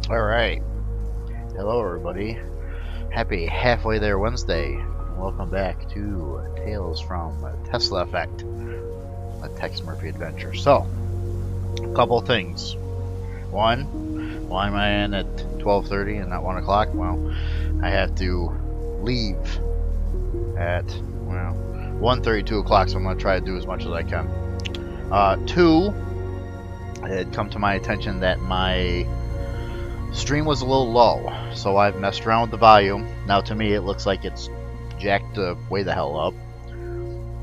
Alright, hello everybody. Happy halfway there Wednesday. Welcome back to Tales from Tesla Effect, a Tex Murphy adventure. So, a couple things. One, why am I in at 12:30 and not 1 o'clock? Well, I have to leave at, 1:30, 2 o'clock, so I'm going to try to do as much as I can. Two, it had come to my attention that my stream was a little low, so I've messed around with the volume. Now to me it looks like it's jacked way the hell up,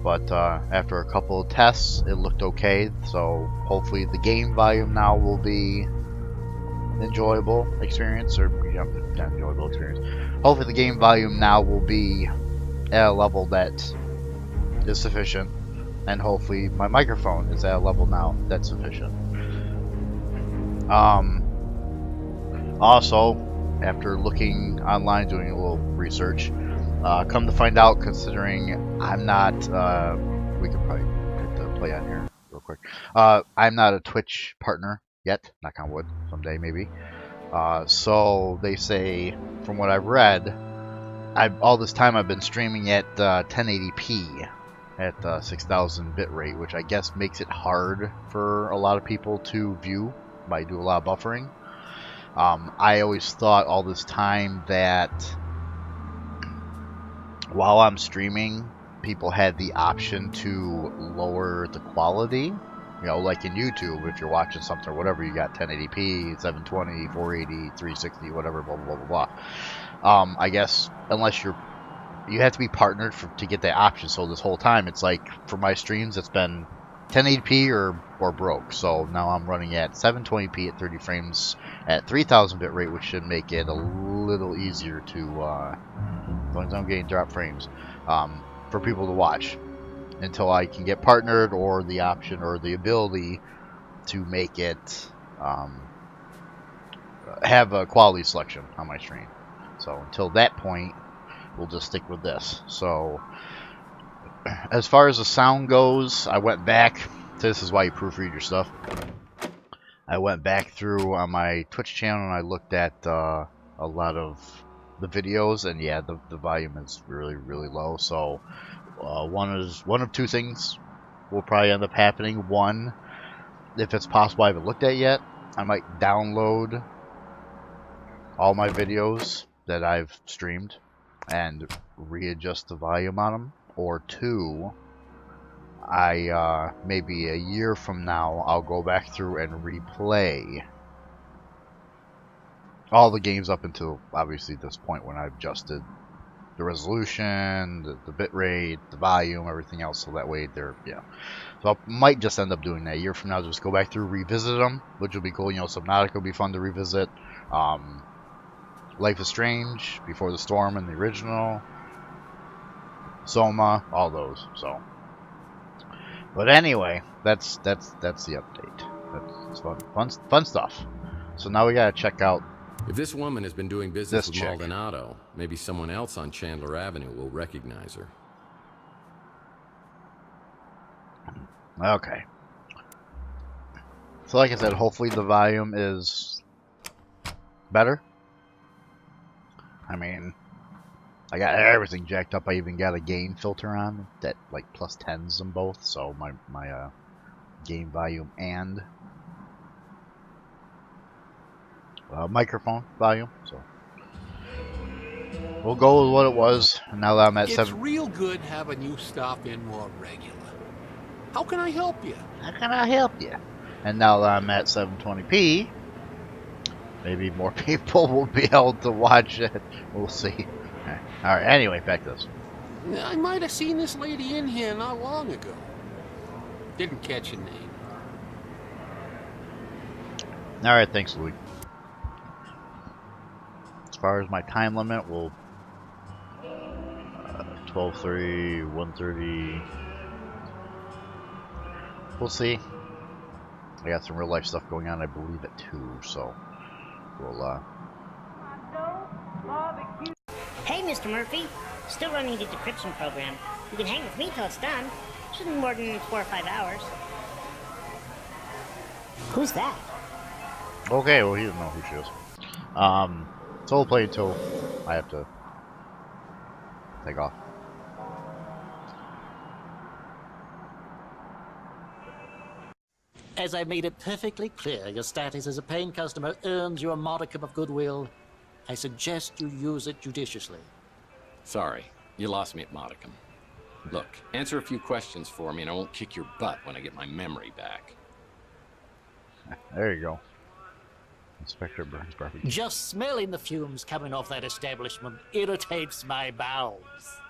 but after a couple of tests it looked okay, so hopefully the game volume now will be enjoyable experience, or not enjoyable experience. Hopefully the game volume now will be at a level that is sufficient, and hopefully my microphone is at a level now that's sufficient. Also, after looking online, doing a little research, come to find out, considering I'm not, we could probably hit the play on here real quick. I'm not a Twitch partner yet, knock on wood, someday maybe. So they say, from what I've read, all this time I've been streaming at 1080p at 6,000 bit rate, which I guess makes it hard for a lot of people to view. I do a lot of buffering. I always thought all this time that while I'm streaming, people had the option to lower the quality. You know, like in YouTube, if you're watching something or whatever, you got 1080p, 720, 480, 360, whatever, blah, blah, blah, blah. I guess unless you have to be partnered to get that option. So this whole time, it's like, for my streams, it's been 1080p or broke. So now I'm running at 720p at 30 frames at 3000 bit rate, which should make it a little easier to, as long as I'm getting drop frames, for people to watch, until I can get partnered, or the option or the ability to make it have a quality selection on my stream. So until that point, we'll just stick with this. So as far as the sound goes, I went back. This is why you proofread your stuff. I went back through on my Twitch channel and I looked at a lot of the videos, and yeah, the volume is really, really low. So one of two things will probably end up happening. One, if it's possible, I haven't looked at yet, I might download all my videos that I've streamed and readjust the volume on them. Or two, I maybe a year from now, I'll go back through and replay all the games up until obviously this point, when I've adjusted the resolution, the bit rate, the volume, everything else, so that way they're, yeah. So I might just end up doing that a year from now, just go back through, revisit them, which will be cool. You know, Subnautica will be fun to revisit. Life is Strange, Before the Storm and the original, Soma, all those. So, but anyway, that's the update. That's fun stuff. So now we gotta check out. If this woman has been doing business with Maldonado, maybe someone else on Chandler Avenue will recognize her. Okay. So like I said, hopefully the volume is better. I mean, I got everything jacked up. I even got a gain filter on that, like plus 10s on both. So my gain volume and microphone volume. So we'll go with what it was. And now that I'm at 7. It's real good having you stop in more regular. How can I help you? How can I help you? And now that I'm at 720p, maybe more people will be able to watch it. We'll see. Alright, anyway, back to this. I might have seen this lady in here not long ago. Didn't catch your name. Alright, thanks, Louis. As far as my time limit, we'll 12:30, 1:30. We'll see. I got some real life stuff going on, I believe, at 2, so we'll Hey, Mr. Murphy. Still running the decryption program. You can hang with me till it's done. Shouldn't be more than 4 or 5 hours. Who's that? Okay, well, he doesn't know who she is. So we'll play until I have to take off. As I made it perfectly clear your status as a paying customer earns you a modicum of goodwill, I suggest you use it judiciously. Sorry, you lost me at modicum. Look, answer a few questions for me and I won't kick your butt when I get my memory back. There you go. Inspector Burns barbecue. Just smelling the fumes coming off that establishment irritates my bowels.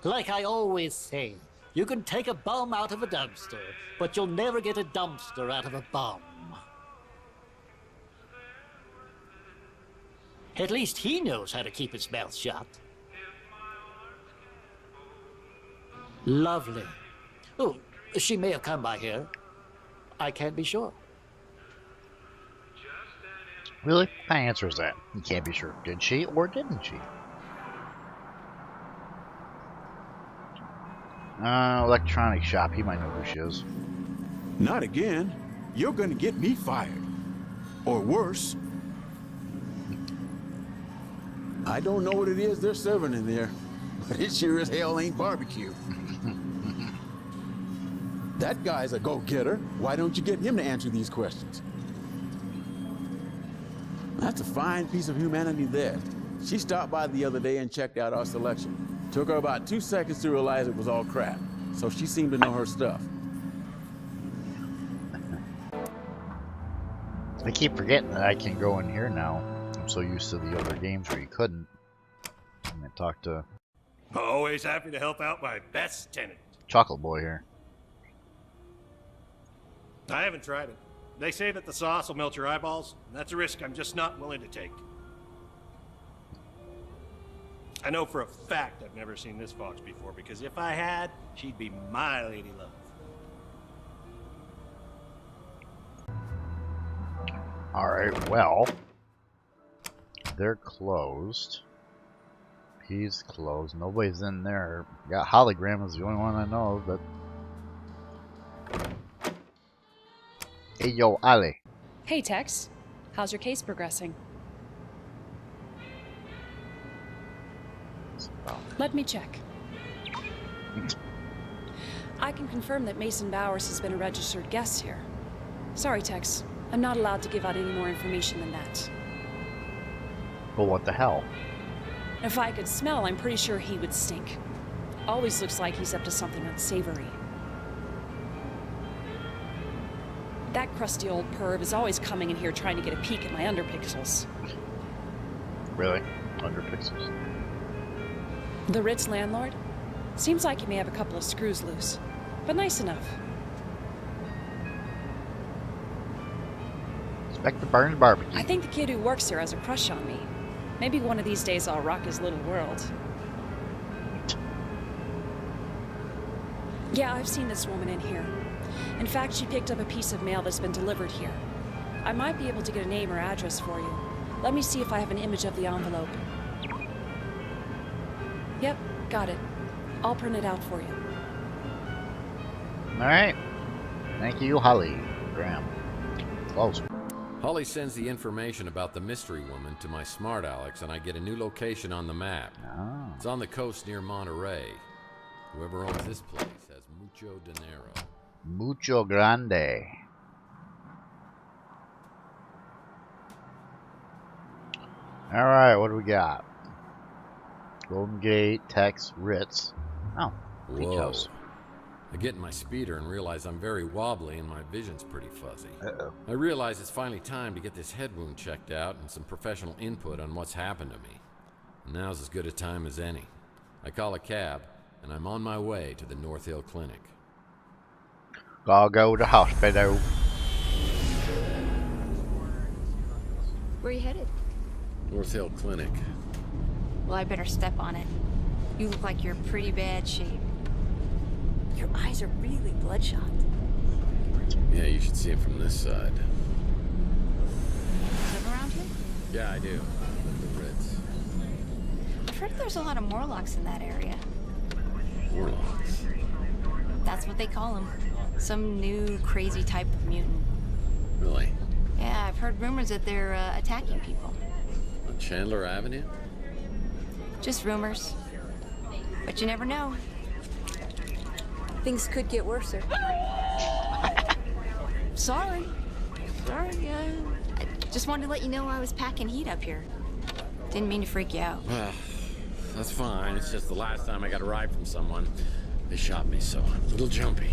Like I always say, you can take a bum out of a dumpster, but you'll never get a dumpster out of a bum. At least he knows how to keep his mouth shut. Lovely. Oh, she may have come by here. I can't be sure. Really? My answer is that. You can't be sure. Did she or didn't she? Electronic shop. He might know who she is. Not again. You're gonna get me fired. Or worse. I don't know what it is they're serving in there, but it sure as hell ain't barbecue. That guy's a go-getter. Why don't you get him to answer these questions? That's a fine piece of humanity there. She stopped by the other day and checked out our selection. Took her about 2 seconds to realize it was all crap. So she seemed to know her stuff. I keep forgetting that I can go in here now. I'm so used to the other games where you couldn't. I'm gonna talk to Always happy to help out my best tenant. Chocolate Boy here. I haven't tried it. They say that the sauce will melt your eyeballs, and that's a risk I'm just not willing to take. I know for a fact I've never seen this fox before, because if I had, she'd be my lady love. Alright, well, they're closed. He's closed. Nobody's in there. Yeah, Hologram is the only one I know of, but... Hey, yo, Ali. Hey, Tex. How's your case progressing? Let me check. I can confirm that Mason Bowers has been a registered guest here. Sorry, Tex. I'm not allowed to give out any more information than that. Well, what the hell? If I could smell, I'm pretty sure he would stink. Always looks like he's up to something unsavory. That crusty old perv is always coming in here trying to get a peek at my underpixels. Really? Underpixels? The Ritz landlord? Seems like he may have a couple of screws loose, but nice enough. Inspector Burns barbecue. I think the kid who works here has a crush on me. Maybe one of these days I'll rock his little world. Yeah, I've seen this woman in here. In fact, she picked up a piece of mail that's been delivered here. I might be able to get a name or address for you. Let me see if I have an image of the envelope. Yep, got it. I'll print it out for you. Alright. Thank you, Holly. Graham. Close. Holly sends the information about the mystery woman to my smart Alex, and I get a new location on the map. Oh. It's on the coast near Monterey. Whoever owns this place has mucho dinero. Mucho grande. Alright, what do we got? Golden Gate, Tex, Ritz. Oh, Beach Whoa. House. I get in my speeder and realize I'm very wobbly and my vision's pretty fuzzy. Uh-oh. I realize it's finally time to get this head wound checked out and some professional input on what's happened to me. And now's as good a time as any. I call a cab, and I'm on my way to the North Hill Clinic. Gotta go to hospital. Where are you headed? North Hill Clinic. Well, I better step on it. You look like you're in pretty bad shape. Your eyes are really bloodshot. Yeah, you should see it from this side. Live around here? Yeah, I do. The Ritz. I've heard there's a lot of Morlocks in that area. Warlocks. That's what they call them. Some new crazy type of mutant. Really? Yeah, I've heard rumors that they're attacking people. On Chandler Avenue? Just rumors. But you never know. Things could get worse, sir. Sorry. Sorry, I just wanted to let you know I was packing heat up here. Didn't mean to freak you out. Well, that's fine. It's just the last time I got a ride from someone, they shot me, so I'm a little jumpy.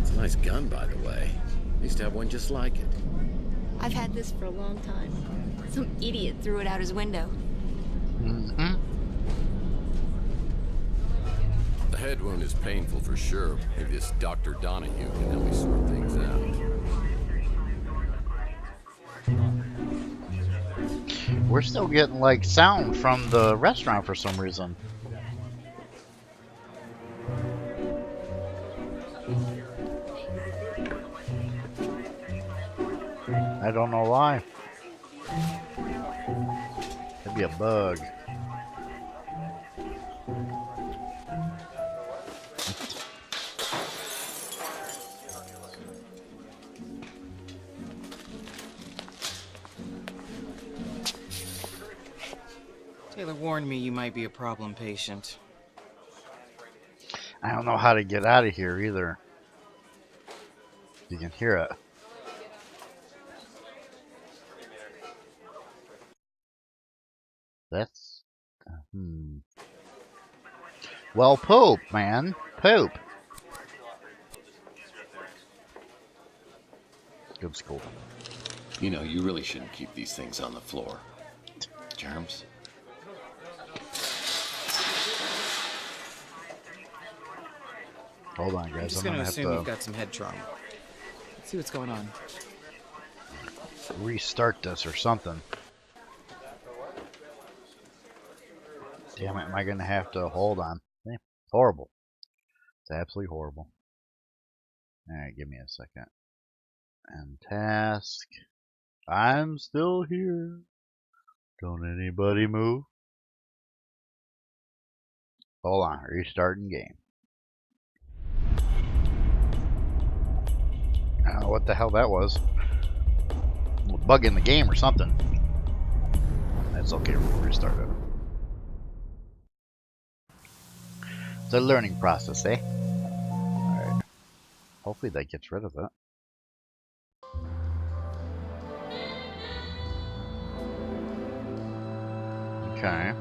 It's a nice gun, by the way. I used to have one just like it. I've had this for a long time. Some idiot threw it out his window. Mm-hmm. The head wound is painful for sure. Maybe this Dr. Donahue can help me sort things out. We're still getting like sound from the restaurant for some reason. I don't know why. Could be a bug. Taylor warned me you might be a problem patient. I don't know how to get out of here either. You can hear it. That's... Well, poop, man. Poop. Good school. You know, you really shouldn't keep these things on the floor. Germs? Hold on, guys. I'm just gonna assume you've got some head trauma. Let's see what's going on. Restart this or something. Damn it, am I gonna have to hold on? It's horrible. It's absolutely horrible. Alright, give me a second. And task. I'm still here. Don't anybody move. Hold on, restarting game. I don't know what the hell that was. A bug in the game or something. That's okay, we'll restart it. It's a learning process, eh? Alright. Hopefully that gets rid of it. Okay.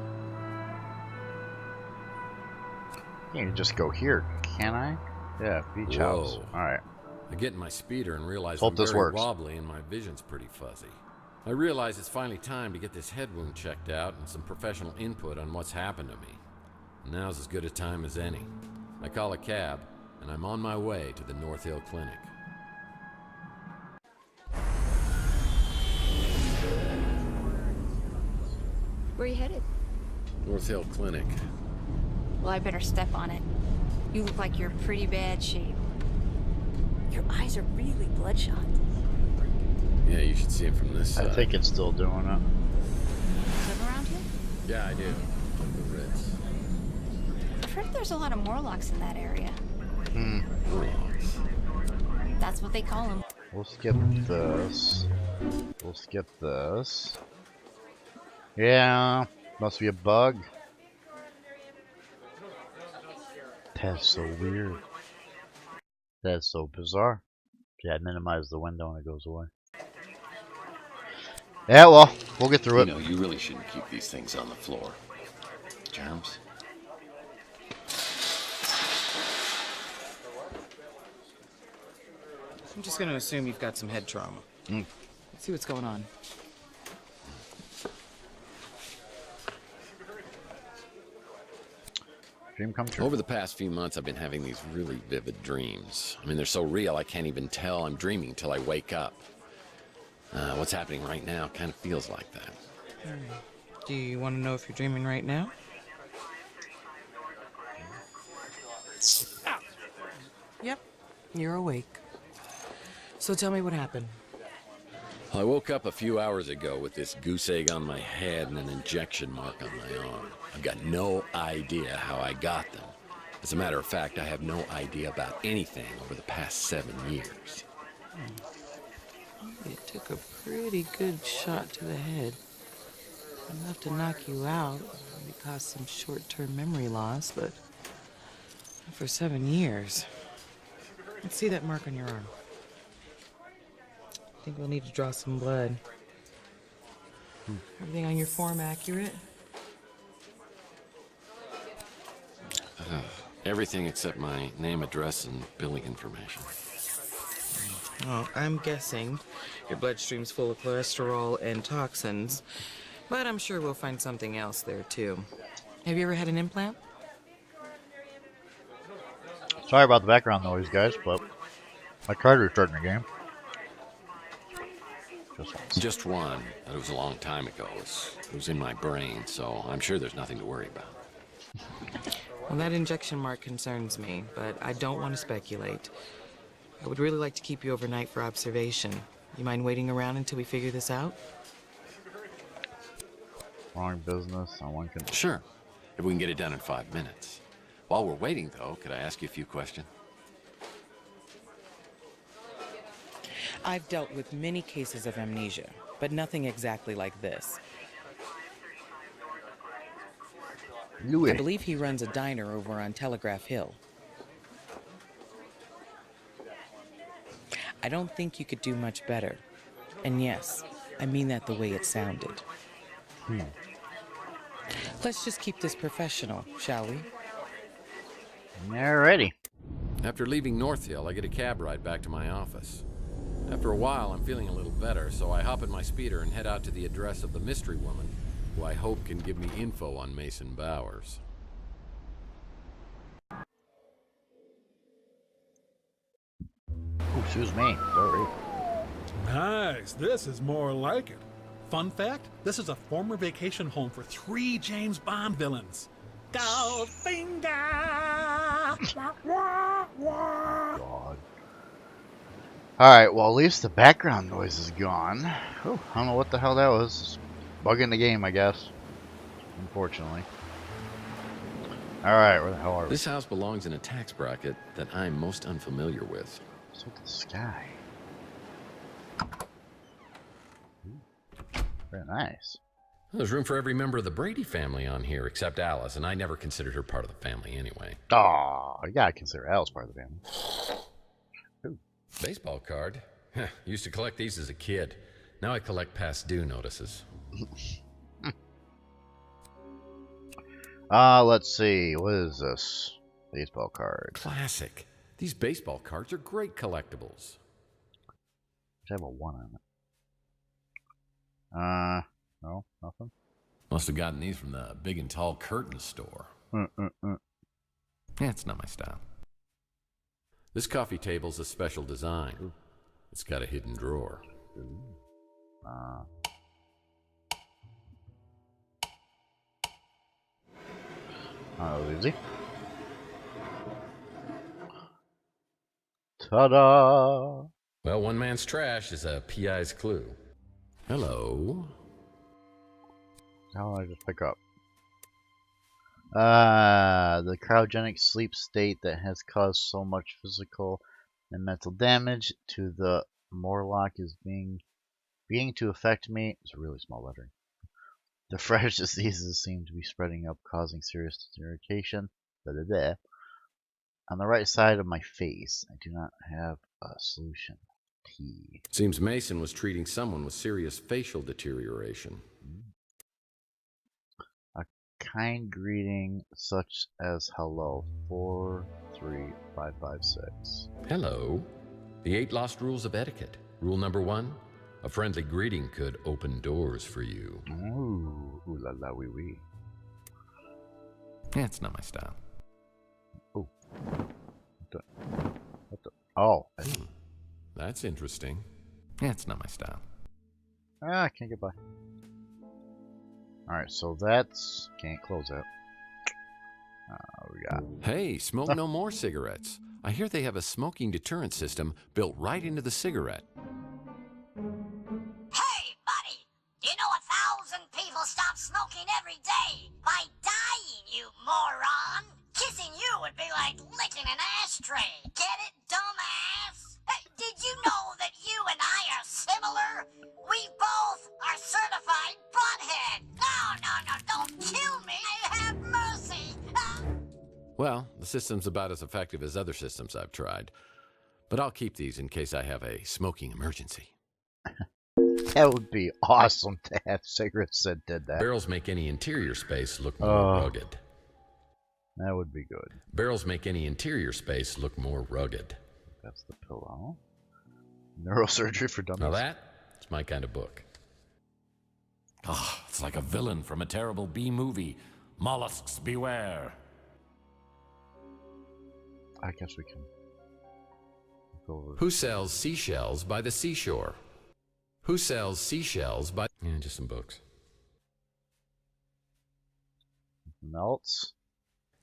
You can just go here, can I? Yeah, beach house. Alright. I get in my speeder and realize Hope I'm this very works. wobbly and my vision's pretty fuzzy. I realize it's finally time to get this head wound checked out and some professional input on what's happened to me. Now's as good a time as any. I call a cab, and I'm on my way to the North Hill Clinic. Where are you headed? North Hill Clinic. Well, I better step on it. You look like you're in pretty bad shape. Your eyes are really bloodshot. Yeah, you should see it from this side. I think it's still doing it. Live around here? Yeah, I do. The Ritz. I've heard there's a lot of Morlocks in that area. Morlocks. That's what they call them. We'll skip this. We'll skip this. Yeah, must be a bug. That's so weird. That's so bizarre. Yeah, minimize the window and it goes away. Yeah, well, we'll get through it. You know, you really shouldn't keep these things on the floor. Germs? I'm just gonna assume you've got some head trauma. Let's see what's going on. Dream come true. Over the past few months, I've been having these really vivid dreams. I mean, they're so real, I can't even tell I'm dreaming until I wake up. What's happening right now kind of feels like that. Do you want to know if you're dreaming right now? Yep, you're awake. So tell me what happened. I woke up a few hours ago with this goose egg on my head and an injection mark on my arm. I've got no idea how I got them. As a matter of fact, I have no idea about anything over the past 7 years. It took a pretty good shot to the head. Enough to knock you out, maybe cause some short-term memory loss, but not for 7 years. Let's see that mark on your arm. I think we'll need to draw some blood. Everything on your form accurate? Everything except my name, address, and billing information. Well, I'm guessing your bloodstream's full of cholesterol and toxins, but I'm sure we'll find something else there, too. Have you ever had an implant? Sorry about the background noise, guys, but my car's starting the game. Just one. It was a long time ago. It was in my brain, so I'm sure there's nothing to worry about. Well, that injection mark concerns me, but I don't want to speculate. I would really like to keep you overnight for observation. You mind waiting around until we figure this out? Wrong business on one can. Sure, if we can get it done in 5 minutes. While we're waiting, though, could I ask you a few questions? I've dealt with many cases of amnesia, but nothing exactly like this. Louis. I believe he runs a diner over on Telegraph Hill. I don't think you could do much better. And yes, I mean that the way it sounded. Let's just keep this professional, shall we? Alrighty. After leaving North Hill, I get a cab ride back to my office. After a while, I'm feeling a little better, so I hop in my speeder and head out to the address of the mystery woman, who I hope can give me info on Mason Bowers. Oh, excuse me. Sorry. Nice. This is more like it. Fun fact, this is a former vacation home for 3 James Bond villains. Goldfinger! God. Alright, well, at least the background noise is gone. Whew, I don't know what the hell that was. It's bugging the game, I guess. Unfortunately. Alright, where the hell are we? This house belongs in a tax bracket that I'm most unfamiliar with. What's with the sky? Ooh, very nice. There's room for every member of the Brady family on here except Alice, and I never considered her part of the family anyway. Aw, you gotta consider Alice part of the family. Ooh. Baseball card? Used to collect these as a kid. Now I collect past due notices. Let's see. What is this? Baseball card. Classic. These baseball cards are great collectibles. I have a 1 on it. No, nothing. Must have gotten these from the Big and Tall Curtain store. It's not my style. This coffee table's a special design. Ooh. It's got a hidden drawer. Easy. Ta-da! Well, one man's trash is a PI's clue. Hello. How do I just pick up? The cryogenic sleep state that has caused so much physical and mental damage to the Morlock is beginning to affect me. It's a really small lettering. The fresh diseases seem to be spreading up, causing serious deterioration. On the right side of my face, I do not have a solution. T. Seems Mason was treating someone with serious facial deterioration. A kind greeting such as hello. 43556. Hello. The 8 lost rules of etiquette. Rule number 1. A friendly greeting could open doors for you. Ooh, ooh la la wee wee. It's not my style. Oh. What the? Oh. That's interesting. It's not my style. I can't get by. Alright, so that's... Can't close that. We got... Hey, smoke no more cigarettes. I hear they have a smoking deterrent system built right into the cigarette. Hey, buddy! Do you know 1,000 people stop smoking every day? By dying, you moron! Kissing you would be like licking an ashtray. Get it, dumbass? Hey, did you know that you and I are similar? Well, the system's about as effective as other systems I've tried. But I'll keep these in case I have a smoking emergency. That would be awesome to have cigarettes that did that. Barrels make any interior space look more rugged. That would be good. Barrels make any interior space look more rugged. That's the pillow. Neurosurgery for dummies. Now that's my kind of book. Oh, it's like a villain from a terrible B movie. Mollusks beware. I guess we can go over. Who sells seashells by the seashore? Who sells seashells by... Yeah, just some books. Something else?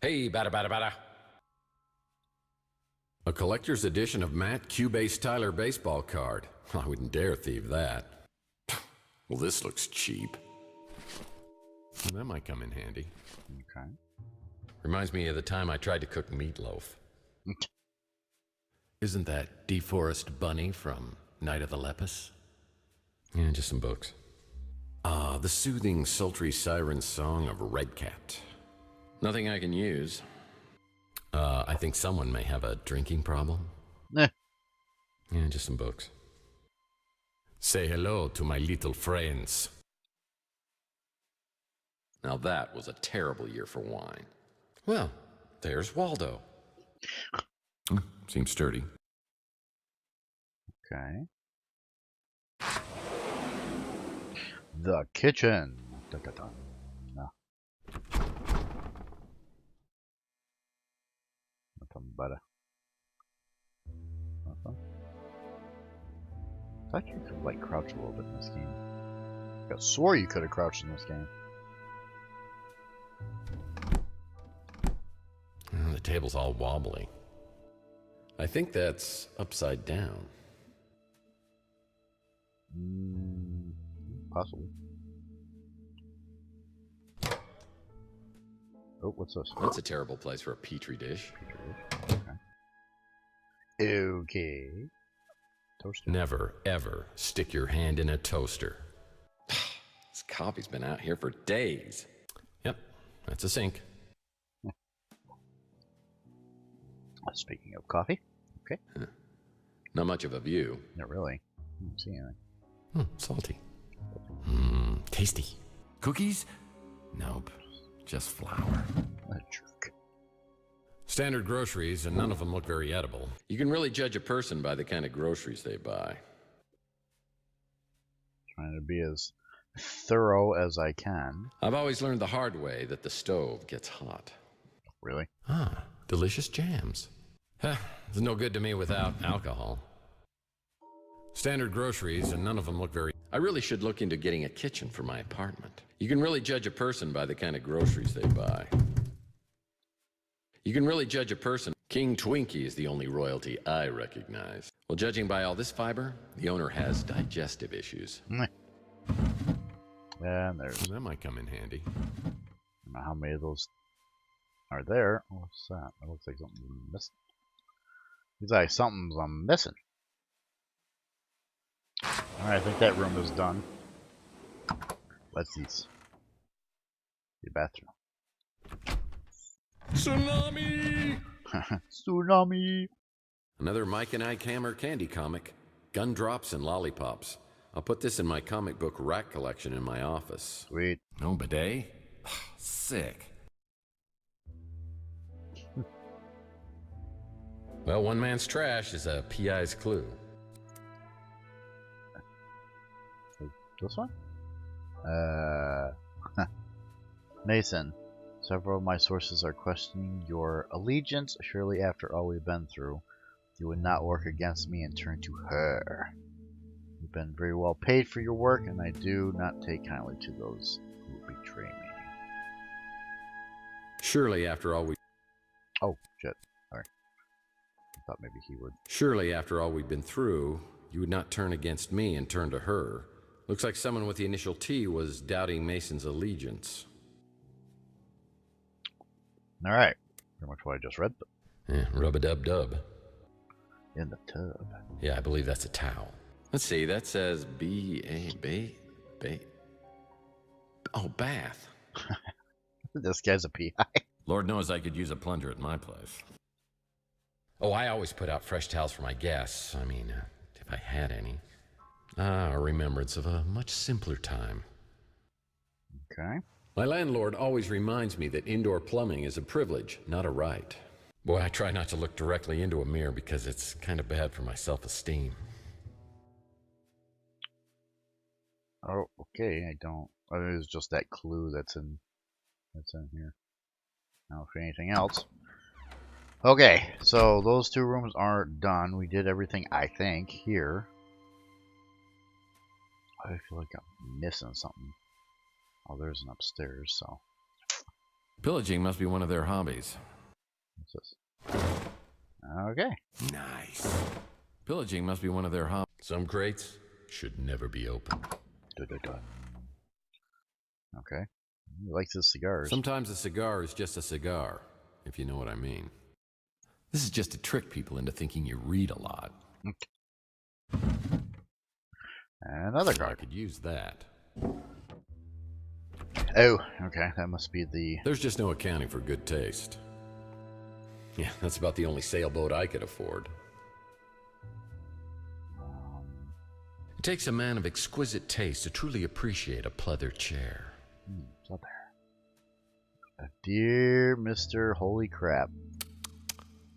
Hey, bada. A collector's edition of Matt Cubase Tyler baseball card. I wouldn't dare thieve that. Well, this looks cheap. Well, that might come in handy. Okay. Reminds me of the time I tried to cook meatloaf. Isn't that DeForest Bunny from Night of the Lepus? Yeah, just some books. The soothing, sultry siren song of Red Cat. Nothing I can use. I think someone may have a drinking problem. Yeah, just some books. Say hello to my little friends. Now that was a terrible year for wine. Well, there's Waldo. Seems sturdy. Okay. The kitchen. Dun, dun, dun. No. Nothing but nothing. I thought you could like crouch a little bit in this game. I swore you could have crouched in this game. The table's all wobbly. I think that's upside down. Possibly. Oh, what's this? That's a terrible place for a petri dish. Okay. Toaster. Never, ever stick your hand in a toaster. This coffee's been out here for days. Yep, that's a sink. Speaking of coffee. Okay. Not much of a view. Not really. I don't see anything. Salty. Tasty. Cookies? Nope. Just flour. A jerk. Standard groceries, and none of them look very edible. You can really judge a person by the kind of groceries they buy. Trying to be as thorough as I can. I've always learned the hard way that the stove gets hot. Really? Delicious jams. It's no good to me without alcohol. Standard groceries, and none of them look very... I really should look into getting a kitchen for my apartment. You can really judge a person by the kind of groceries they buy. You can really judge a person. King Twinkie is the only royalty I recognize. Well, judging by all this fiber, the owner has digestive issues. And there's... That might come in handy. I don't know how many of those are there. What's that? That looks like something's missing. Looks like something's missing. Alright, I think that room is done. Let's see. The bathroom. Tsunami! Tsunami! Another Mike and Ike Hammer candy comic. Gumdrops and lollipops. I'll put this in my comic book rack collection in my office. Sweet. No bidet? Sick. Well, one man's trash is a PI's clue. This one? Mason, several of my sources are questioning your allegiance. Surely after all we've been through, you would not work against me and turn to her. You've been very well paid for your work, and I do not take kindly to those who betray me. Surely after all we... Oh, shit. Sorry. I thought maybe he would. Surely after all we've been through, you would not turn against me and turn to her. Looks like someone with the initial T was doubting Mason's allegiance. Alright. Pretty much what I just read. Yeah, rub-a-dub-dub. In the tub. Yeah, I believe that's a towel. Let's see, that says B-A-B... Oh, bath. This guy's a PI. Lord knows I could use a plunger at my place. Oh, I always put out fresh towels for my guests. I mean, if I had any. A remembrance of a much simpler time. Okay. My landlord always reminds me that indoor plumbing is a privilege, not a right. Boy, I try not to look directly into a mirror because it's kind of bad for my self-esteem. Oh, okay. I don't. Oh, it was just that clue that's in here. Now for anything else. Okay, so those two rooms are done. We did everything, I think, here. I feel like I'm missing something. Oh, there's an upstairs, so. Pillaging must be one of their hobbies. What's this? Okay. Nice. Pillaging must be one of their hobbies. Some crates should never be opened. Okay. He likes his cigars. Sometimes a cigar is just a cigar, if you know what I mean. This is just to trick people into thinking you read a lot. Another card. I could use that. Oh, okay. That must be the... There's just no accounting for good taste. Yeah, that's about the only sailboat I could afford. It takes a man of exquisite taste to truly appreciate a pleather chair. It's up there. Dear Mr. Holy Crap.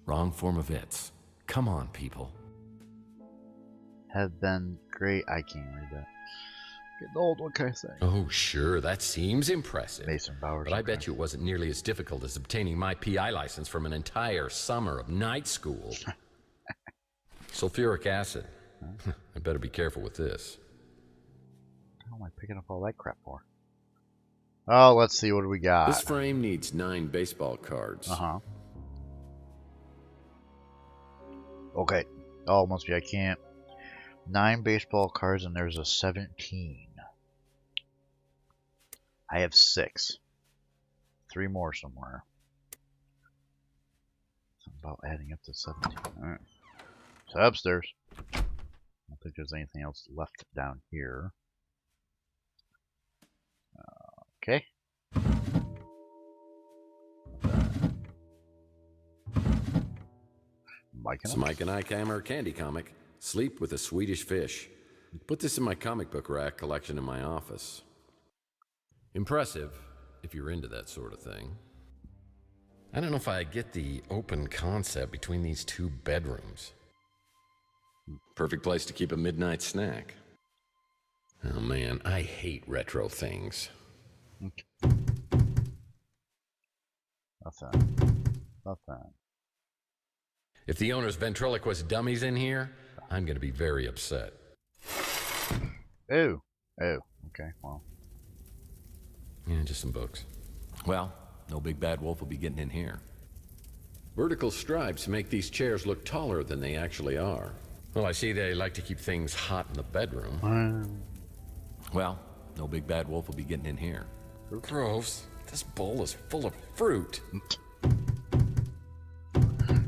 Wrong form of its. Come on, people. Have been great. I can't read that. Getting old, what can I say? Oh, sure, that seems impressive. Mason Bowers. But I bet you it wasn't nearly as difficult as obtaining my PI license from an entire summer of night school. Sulfuric acid. I better be careful with this. How am I picking up all that crap for? Oh, let's see, what do we got? This frame needs 9 baseball cards. Uh-huh. Okay. Oh, must be I can't. 9 baseball cards and there's a 17. I have 6. 3 more somewhere. Something about adding up to 17. Alright. So upstairs. I don't think there's anything else left down here. Okay. It's Mike and Ike Hammer candy comic. Sleep with a Swedish fish. Put this in my comic book rack collection in my office. Impressive, if you're into that sort of thing. I don't know if I get the open concept between these 2 bedrooms. Perfect place to keep a midnight snack. Oh man, I hate retro things. Nothing. If the owner's ventriloquist dummy's in here, I'm gonna be very upset. Oh. Oh. Okay, well. Yeah, just some books. Well, no big bad wolf will be getting in here. Vertical stripes make these chairs look taller than they actually are. Well, I see they like to keep things hot in the bedroom. Well, no big bad wolf will be getting in here. Gross. This bowl is full of fruit.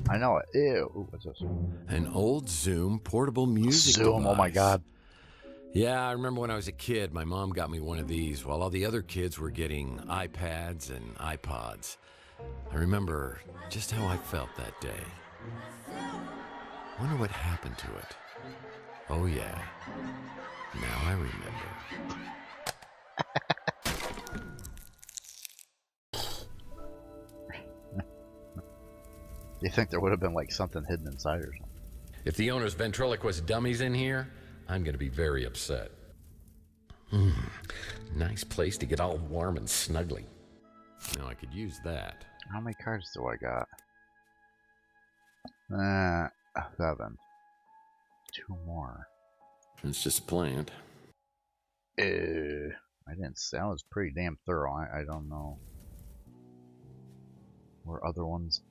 I know it. Ew. Ooh, what's this? An old Zoom portable music Zoom, device. oh my god. Yeah, I remember when I was a kid, my mom got me one of these while all the other kids were getting iPads and iPods. I remember just how I felt that day. Wonder what happened to it. Oh yeah. Now I remember. You think there would have been like something hidden inside or something? If the owner's ventriloquist dummy's in here, I'm gonna be very upset. Nice place to get all warm and snuggly. Now I could use that. How many cards do I got? 7. 2 more. It's just a plant. I didn't say. That was pretty damn thorough. I don't know where other ones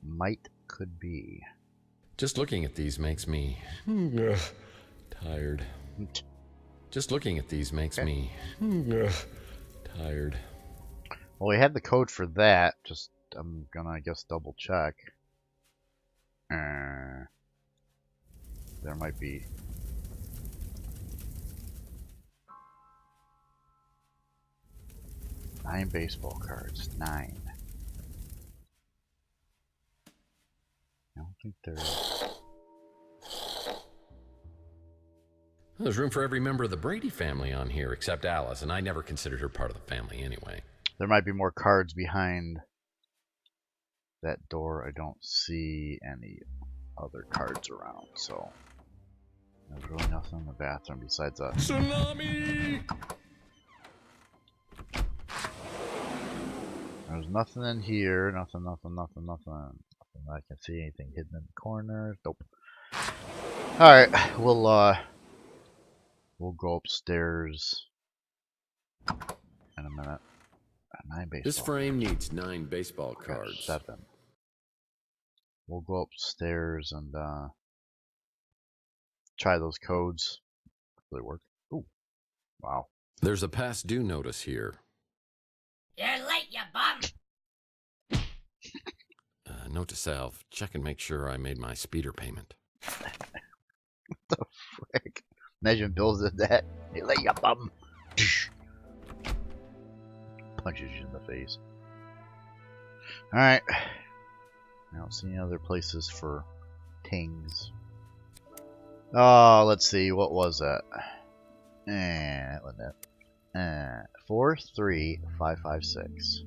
could be. Just looking at these makes me tired. Just looking at these makes me tired. Well, we had the code for that. Just I'm gonna, I guess, double check. There might be. Nine baseball cards. 9. think there's... There's room for every member of the Brady family on here except Alice, and I never considered her part of the family anyway. There might be more cards behind that door. I don't see any other cards around, so there's really nothing in the bathroom besides a tsunami. There's nothing in here. Nothing. I can see anything hidden in the corners. Nope. All right, we'll go upstairs in a minute. 9 baseball. This frame needs 9 baseball cards. 7. We'll go upstairs and try those codes. Hopefully they work. Ooh, wow. There's a past due notice here. You're late, you bum! Note to self, check and make sure I made my speeder payment. What the frick? Imagine Bill did that. Hey, lay ya bum. Punches you in the face. Alright. I don't see any other places for tings. Oh, let's see. What was that? That wasn't it. 4, 3, 5, 5, 6.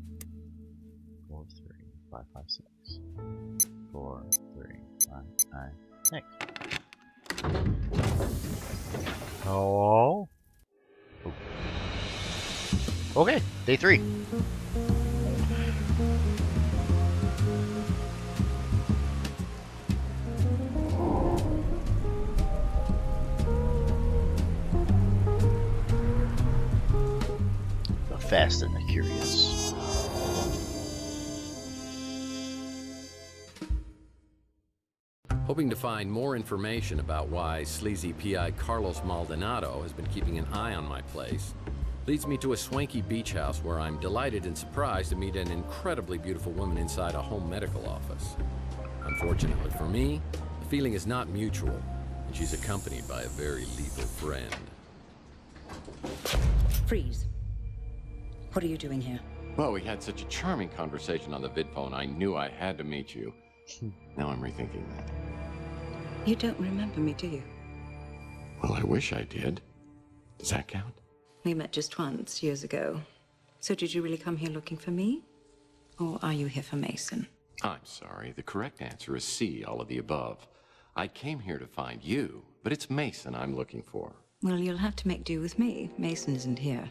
4, 3, 5, 5, 6. 4, 3, 5, 5, 6. Hello? Oh. Okay, day 3. The Fast and the Curious. Hoping to find more information about why sleazy PI Carlos Maldonado has been keeping an eye on my place leads me to a swanky beach house where I'm delighted and surprised to meet an incredibly beautiful woman inside a home medical office. Unfortunately for me, the feeling is not mutual, and she's accompanied by a very lethal friend. Freeze. What are you doing here? Well, we had such a charming conversation on the vidphone, I knew I had to meet you. Now I'm rethinking that. You don't remember me, do you? Well, I wish I did. Does that count? We met just once, years ago. So did you really come here looking for me? Or are you here for Mason? I'm sorry. The correct answer is C, all of the above. I came here to find you, but it's Mason I'm looking for. Well, you'll have to make do with me. Mason isn't here.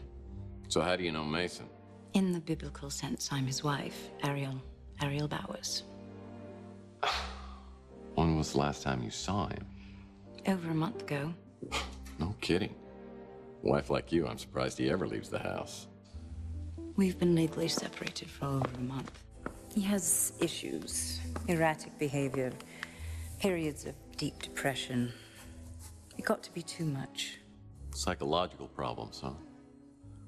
So how do you know Mason? In the biblical sense, I'm his wife, Ariel Bowers. When was the last time you saw him? Over a month ago. No kidding. A wife like you, I'm surprised he ever leaves the house. We've been legally separated for over a month. He has issues, erratic behavior, periods of deep depression. It got to be too much. Psychological problems, huh?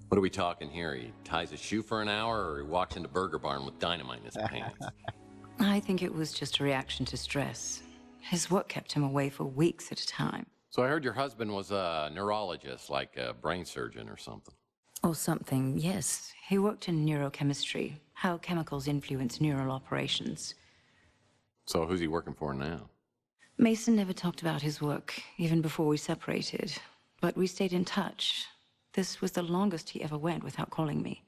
What are we talking here? He ties a shoe for an hour, or he walks into Burger Barn with dynamite in his pants? I think it was just a reaction to stress. His work kept him away for weeks at a time. So I heard your husband was a neurologist, like a brain surgeon or something. Or something, yes. He worked in neurochemistry, how chemicals influence neural operations. So who's he working for now? Mason never talked about his work, even before we separated. But we stayed in touch. This was the longest he ever went without calling me.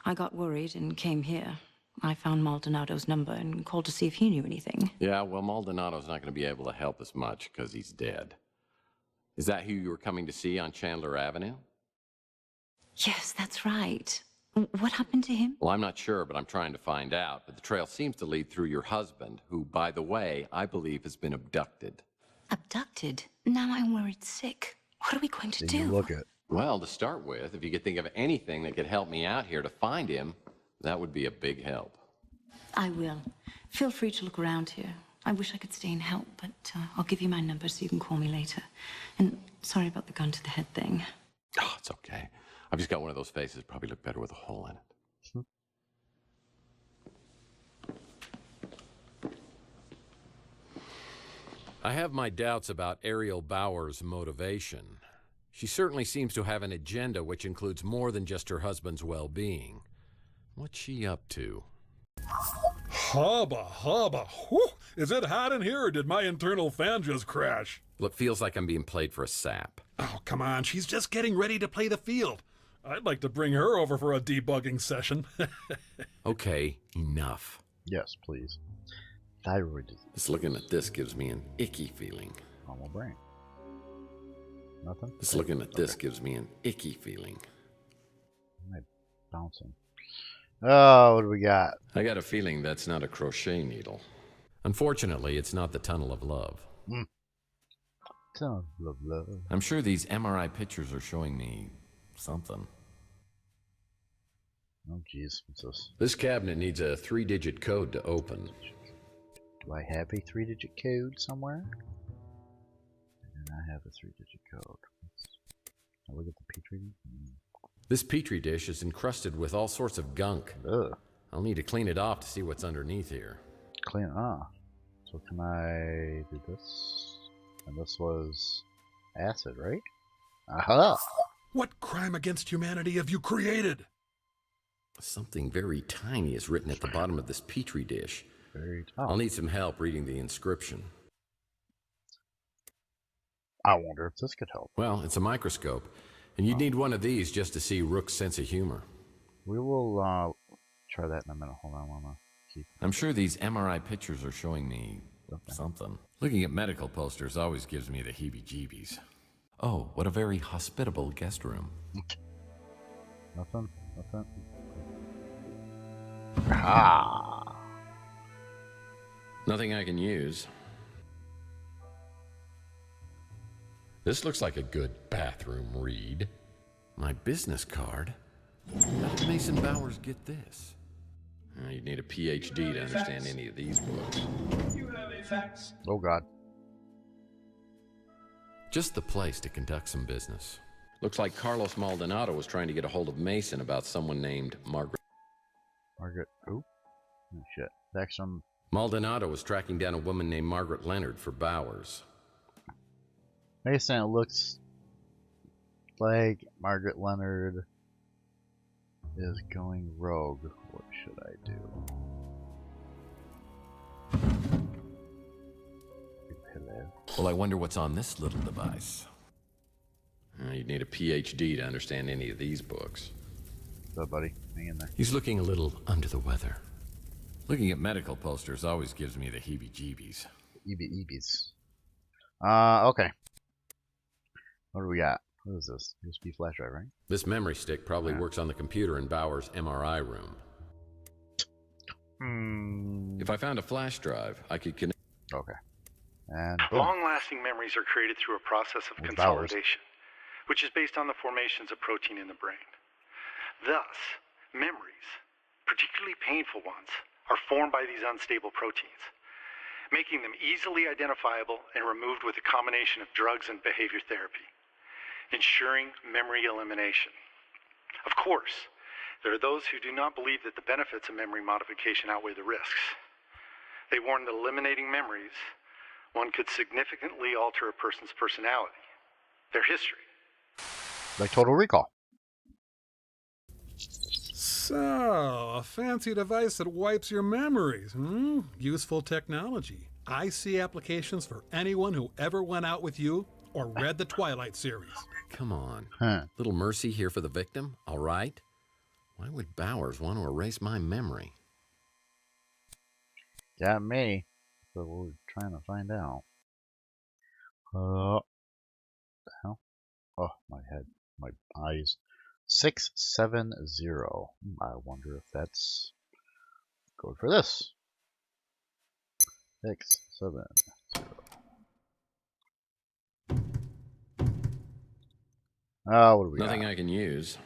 I got worried and came here. I found Maldonado's number and called to see if he knew anything. Yeah, well, Maldonado's not going to be able to help us much because he's dead. Is that who you were coming to see on Chandler Avenue? Yes, that's right. What happened to him? Well, I'm not sure, but I'm trying to find out. But the trail seems to lead through your husband, who, by the way, I believe has been abducted. Abducted? Now I'm worried sick. What are we going to do? Look at. Well, to start with, if you could think of anything that could help me out here to find him, that would be a big help. I will. Feel free to look around here. I wish I could stay and help, but I'll give you my number so you can call me later. And sorry about the gun to the head thing. Oh, it's okay. I've just got one of those faces. Probably look better with a hole in it. I have my doubts about Ariel Bauer's motivation. She certainly seems to have an agenda which includes more than just her husband's well-being. What's she up to? Hubba, hubba, whew. Is it hot in here, or did my internal fan just crash? Well, it feels like I'm being played for a sap. Oh, come on. She's just getting ready to play the field. I'd like to bring her over for a debugging session. Okay, enough. Yes, please. Thyroid disease. Just looking at this gives me an icky feeling. Normal brain. Nothing? Just looking at this gives me an icky feeling. Am I bouncing? Oh, what do we got? I got a feeling that's not a crochet needle. Unfortunately, it's not the Tunnel of Love. Tunnel of Love. I'm sure these MRI pictures are showing me something. Oh, jeez. What's this? This cabinet needs a 3-digit code to open. Do I have a 3-digit code somewhere? I do not have a 3-digit code. I'll look at the petri. This petri dish is encrusted with all sorts of gunk. Ugh. I'll need to clean it off to see what's underneath here. Clean it off. So can I do this? And this was acid, right? Aha! What crime against humanity have you created? Something very tiny is written at the bottom of this petri dish. I'll need some help reading the inscription. I wonder if this could help. Well, it's a microscope, and you'd need one of these just to see Rook's sense of humor. We will try that in a minute. Hold on, I'm gonna keep. I'm sure these MRI pictures are showing me something. Looking at medical posters always gives me the heebie-jeebies. Oh, what a very hospitable guest room. Nothing. Nothing. Ah. Nothing I can use. This looks like a good bathroom read. My business card? How did Mason Bowers get this? You'd need a PhD to understand any of these books. Oh, God. Just the place to conduct some business. Looks like Carlos Maldonado was trying to get a hold of Mason about someone named Margaret. Margaret, who? Oh, shit. Back some. Maldonado was tracking down a woman named Margaret Leonard for Bowers. Mason, it looks like Margaret Leonard is going rogue. What should I do? Hello. Well, I wonder what's on this little device. You'd need a PhD to understand any of these books. So, buddy, hang in there. He's looking a little under the weather. Looking at medical posters always gives me the heebie-jeebies. EBs. Okay. What do we got? What is this? USB flash drive, right? This memory stick probably works on the computer in Bowers' MRI room. If I found a flash drive, I could connect. Okay. And boom. Long-lasting memories are created through a process of With consolidation, which is based on the formations of protein in the brain. Thus, memories, particularly painful ones, are formed by these unstable proteins, making them easily identifiable and removed with a combination of drugs and behavior therapy, ensuring memory elimination. Of course, there are those who do not believe that the benefits of memory modification outweigh the risks. They warn that eliminating memories, one could significantly alter a person's personality, their history. Like Total Recall. So, a fancy device that wipes your memories. Useful technology. I see applications for anyone who ever went out with you or read the Twilight series. Come on. Little mercy here for the victim, all right? Why would Bowers want to erase my memory? Got me. So we're trying to find out. The hell? Oh, my head. My eyes. 670. I wonder if that's code for this. 670. What do we Nothing got? I can use.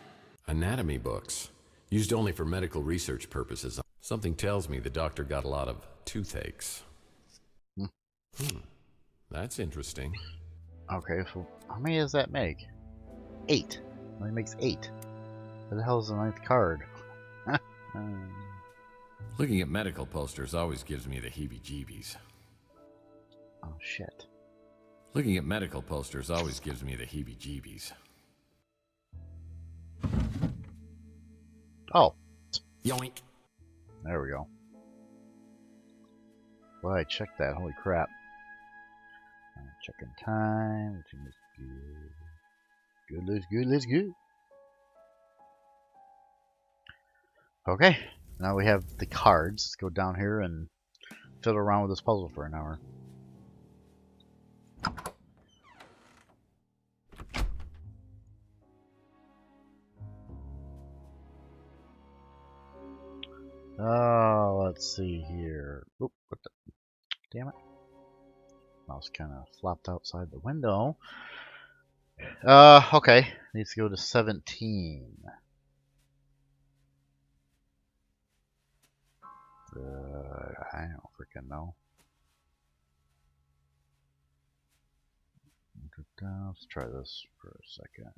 Anatomy books. Used only for medical research purposes. Something tells me the doctor got a lot of toothaches. That's interesting. Okay, so how many does that make? 8. Only makes 8. What the hell is the 9th card? Looking at medical posters always gives me the heebie-jeebies. Oh, shit. Looking at medical posters always gives me the heebie-jeebies. Oh. Yoink. There we go. Well, I checked that. Holy crap. Checking time. Everything is good. Good, let's good, let's good. Okay, now we have the cards. Let's go down here and fiddle around with this puzzle for an hour. Oh, let's see here. Oop, what the? Damn it. Mouse kind of flopped outside the window. Okay. Needs to go to 17. I don't freaking know. Let's try this for a second.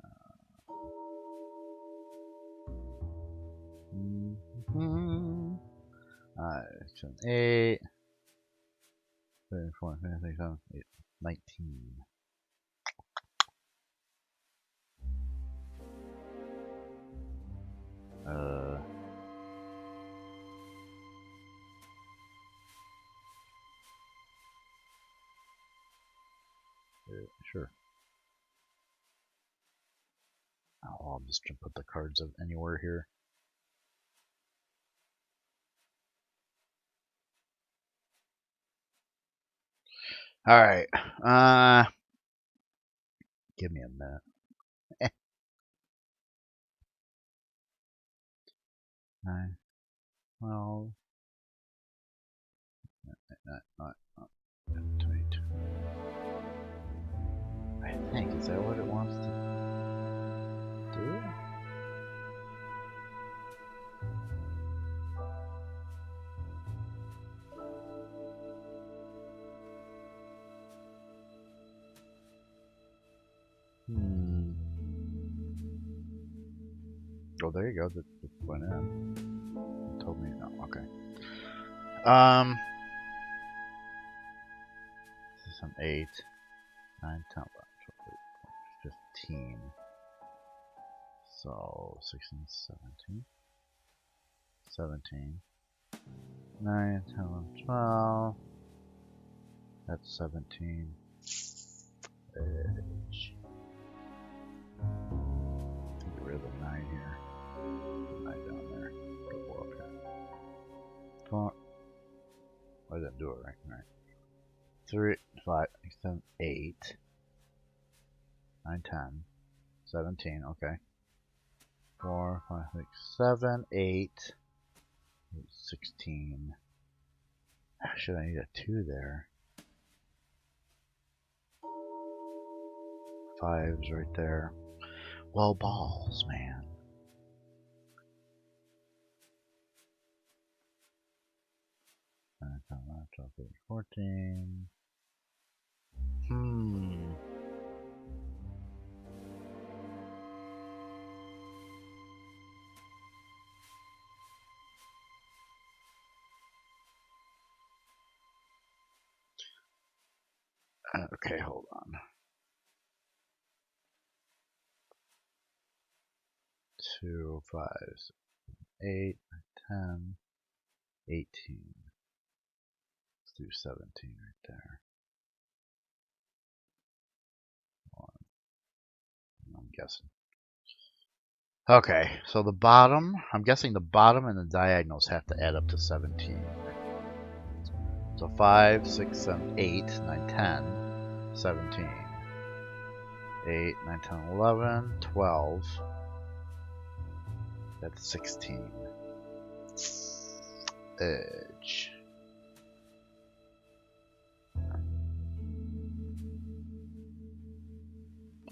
Alright, 8, 34, 37, 19. Sure. Oh, I'm just gonna put the cards of anywhere here. Alright. Give me a minute. 9, 12, 22. I think, is that what it wants to do? Oh, there you go. That went in. It told me no. Okay. This is an 8, 9, 10, 11, 12, 15. So 16, 17, 17, 9, 10, 11, 12. That's 17. Edge. Get rid of the 9 here. Put 9 down there. Put 4 up here. Come on. I didn't do it right. Alright. 3, 5, 6, 7, 8. 9, 10. 17. Okay. 4, 5, 6, 7, 8. 16. Should I need a 2 there? 5's right there. Well, balls, man. 12, 13, 14. Okay, hold on. 2, 5, 8, 10, 18. Let's do 17 right there. 1. I'm guessing. Okay, so the bottom, I'm guessing the bottom and the diagonals have to add up to 17. So 5, 6, 7, 8, 9, 10, 17. 8, 9, 10, 11, 12. That's 16. Edge.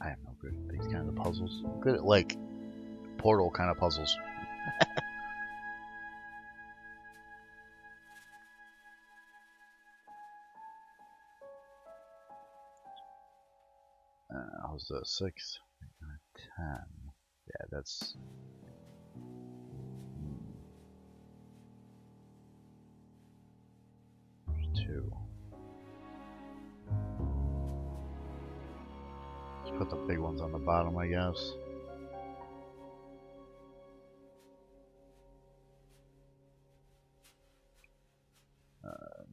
I am no good at these kind of puzzles. I'm good at, like, Portal kind of puzzles. How's that? 6, 10. Yeah, that's... There's 2. Let's put the big ones on the bottom, I guess.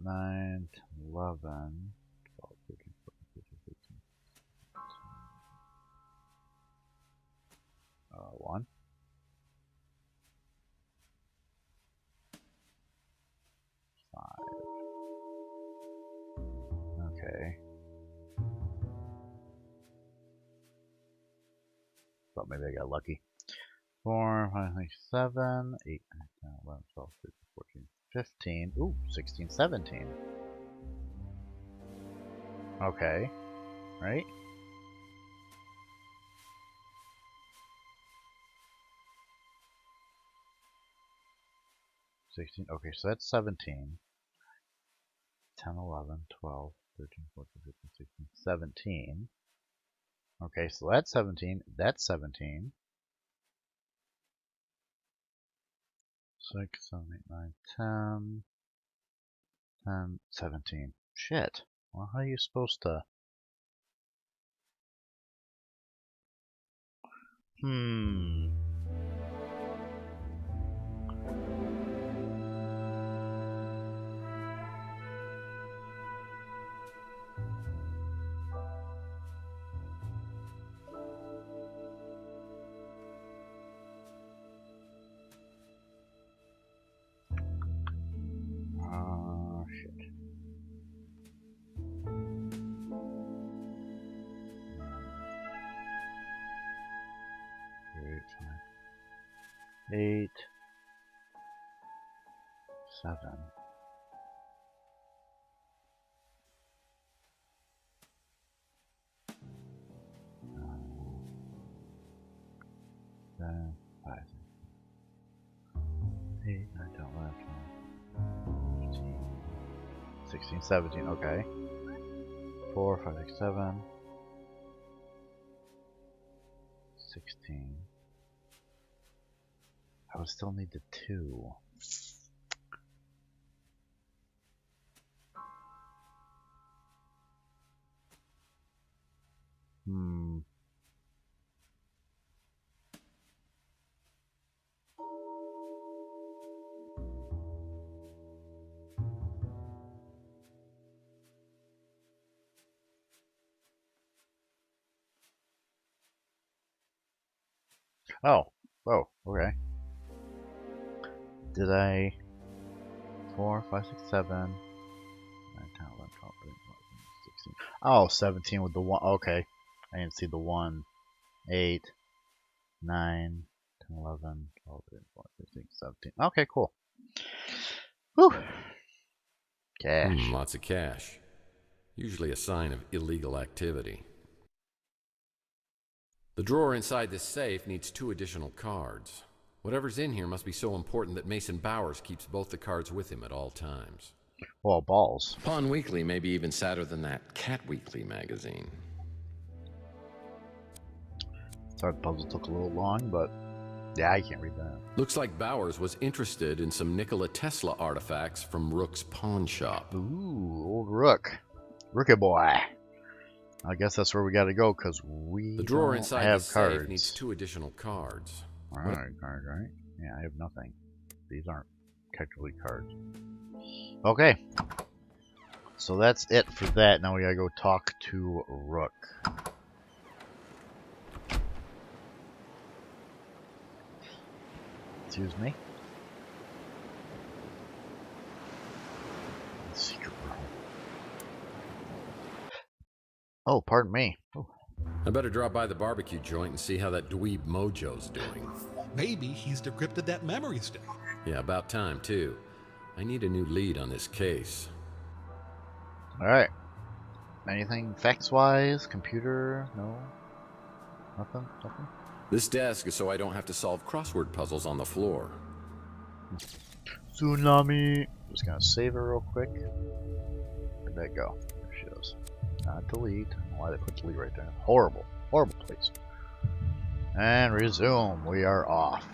Nine, 11, 12, 13, 14, 15, 16, 1. Okay. Thought maybe I got lucky. 4, 5, 6, 7, 8, 9, 10, 11, 12, 13, 14, 15. Ooh, 16, 17. Okay. Right? Okay, so that's 17. 10, 11, 12, 13, 14, 15, 16, 17. Okay, so that's 17. That's 17. 6, 7, 8, 9, 10. 10, 17. Shit. Well, how are you supposed to... shit. 8, 7. 10, 5, 8, 9, 10, 11, 12, 15, 16, 17. Okay. 4, 5, 6, 7. 16. I would still need the 2. Oh. Oh, okay. Did I... 4, 5, 6, 7, 9, 10, 11, 12, 13, 14, 16. Oh, 17 with the 1. Okay. I didn't see the 1. 8, 9, 10, 11, 12, 13, 14, 15, 17. Okay, cool. Whew. Cash. Lots of cash. Usually a sign of illegal activity. The drawer inside this safe needs 2 additional cards. Whatever's in here must be so important that Mason Bowers keeps both the cards with him at all times. Well, balls. Pawn Weekly may be even sadder than that Cat Weekly magazine. Sorry, the puzzle took a little long, but yeah, I can't read that. Looks like Bowers was interested in some Nikola Tesla artifacts from Rook's pawn shop. Ooh, old Rook. Rookie boy. I guess that's where we gotta go, because we The drawer don't inside have the cards. safe needs 2 additional cards. Alright, card, right? Yeah, I have nothing. These aren't technically cards. Okay. So that's it for that. Now we gotta go talk to Rook. Excuse me? Secret room. Oh, pardon me. Oh. I better drop by the barbecue joint and see how that dweeb Mojo's doing. Maybe he's decrypted that memory stick. Yeah, about time, too. I need a new lead on this case. Alright. Anything facts-wise? Computer? No? Nothing? Nothing? This desk is so I don't have to solve crossword puzzles on the floor. Tsunami! Just gonna save her real quick. Where'd that go? There she is. Not delete. Why they put delete right there? Horrible. Horrible place. And resume. We are off.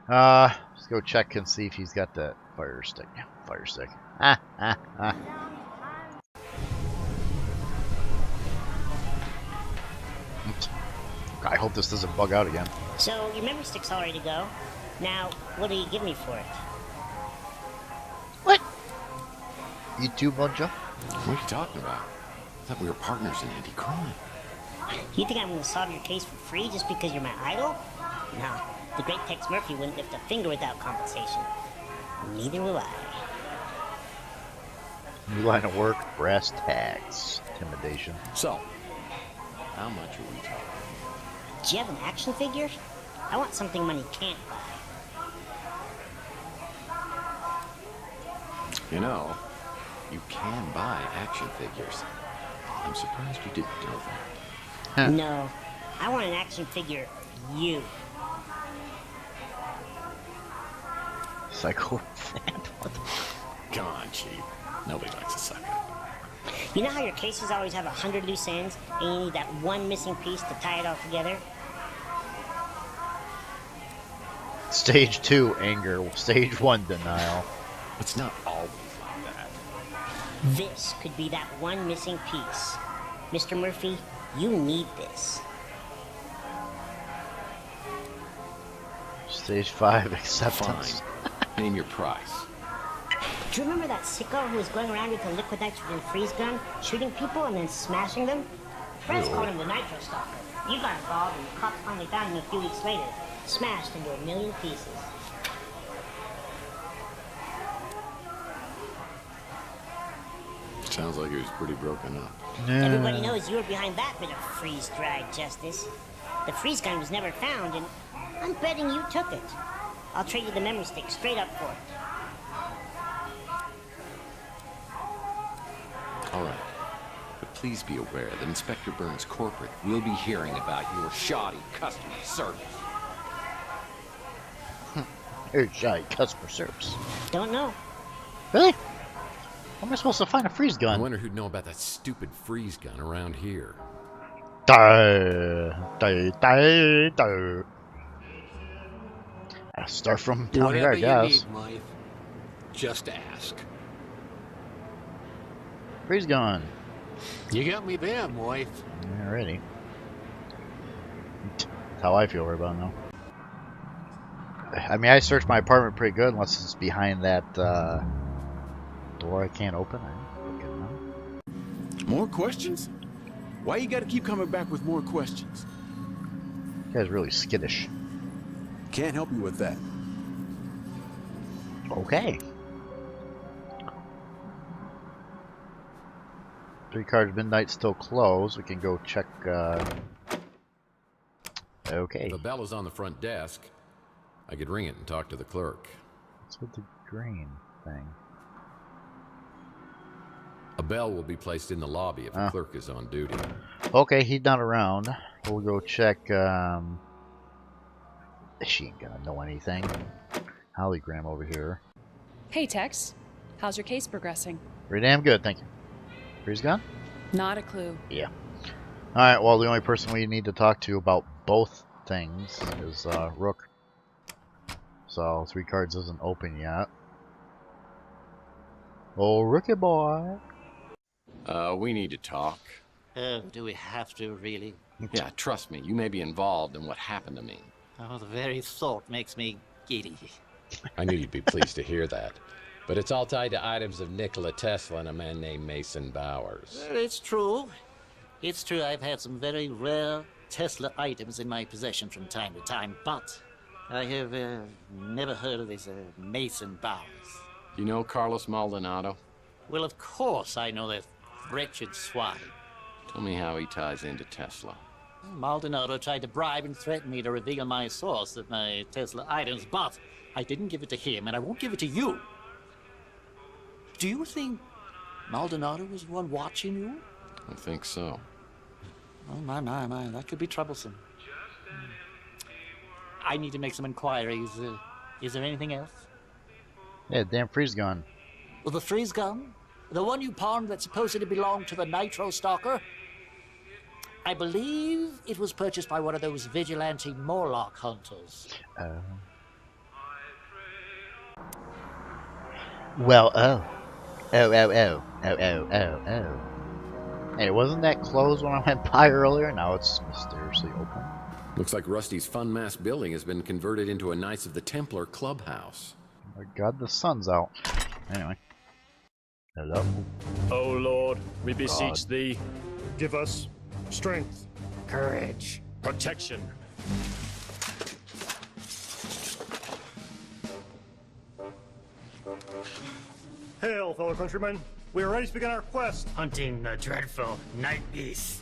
Let's go check and see if he's got that fire stick. Fire stick. Ah, ah, ah. Oops. I hope this doesn't bug out again. So, your memory stick's all ready to go. Now, what do you give me for it? You too, Munja? What are you talking about? I thought we were partners in anti-crime. You think I'm gonna solve your case for free just because you're my idol? No, the great Tex Murphy wouldn't lift a finger without compensation. Neither will I. New line of work, brass tacks, intimidation. So, how much are we talking? Do you have an action figure? I want something money can't buy. You know, you can buy action figures. I'm surprised you didn't know that. No, I want an action figure of you. Psychopath. Come on, Chief. Nobody likes a sucker. You know how your cases always have 100 loose ends, and you need that one missing piece to tie it all together? Stage 2, anger. Stage 1, denial. It's not always like that. This could be that one missing piece. Mr. Murphy, you need this. Stage 5, acceptance. Fine. Name your price. Do you remember that sicko who was going around with a liquid nitrogen freeze gun, shooting people and then smashing them? Friends called him the Nitro Stalker. You got involved and the cops finally found him a few weeks later, smashed into 1,000,000 pieces. Sounds like he was pretty broken up. Everybody knows you were behind that bit of freeze-dried justice. The freeze gun was never found, and I'm betting you took it. I'll trade you the memory stick straight up for it. All right. But please be aware that Inspector Burns' corporate will be hearing about your shoddy customer service. Your shoddy customer service. Don't know. Really? How am I supposed to find a freeze gun? I wonder who'd know about that stupid freeze gun around here. I start from down here, Whatever I you guess. need, Mike, just ask. Freeze gun. You got me there, wife. Alrighty. That's how I feel right about now. I mean, I searched my apartment pretty good, unless it's behind that door I can't open. More questions? Why you gotta keep coming back with more questions? You guys really skittish. Can't help you with that. Okay. 3 cards, midnight still closed. We can go check. Okay. If a bell is on the front desk, I could ring it and talk to the clerk. What's with the green thing? A bell will be placed in the lobby if the clerk is on duty. Okay, he's not around. We'll go check. She ain't gonna know anything. Hologram over here. Hey, Tex. How's your case progressing? Pretty damn good, thank you. Freeze gun? Not a clue. Yeah. Alright, well, the only person we need to talk to about both things is Rook. So, 3 cards isn't open yet. Oh, Rookie boy. We need to talk. Oh, do we have to, really? Yeah, trust me, you may be involved in what happened to me. Oh, the very thought makes me giddy. I knew you'd be pleased to hear that. But it's all tied to items of Nikola Tesla and a man named Mason Bowers. Well, it's true. It's true I've had some very rare Tesla items in my possession from time to time, but I have never heard of this Mason Bowers. You know Carlos Maldonado? Well, of course I know that wretched swine. Tell me how he ties into Tesla. Maldonado tried to bribe and threaten me to reveal my source of my Tesla items, but I didn't give it to him, and I won't give it to you. Do you think Maldonado was the one watching you? I think so. Oh, my, that could be troublesome. I need to make some inquiries. Is there anything else? Yeah, damn freeze gun. Well, the freeze gun? The one you pawned that supposedly belonged to the Nitro Stalker? I believe it was purchased by one of those vigilante Morlock hunters. Well, Oh. Hey, wasn't that closed when I went by earlier? Now it's mysteriously open. Looks like Rusty's Fun Mass building has been converted into a Knights of the Templar clubhouse. Oh my God, the sun's out. Anyway. Hello. Oh Lord, we beseech God. thee, give us strength, Courage. protection. Hail, fellow countrymen. We are ready to begin our quest. Hunting the dreadful night beast.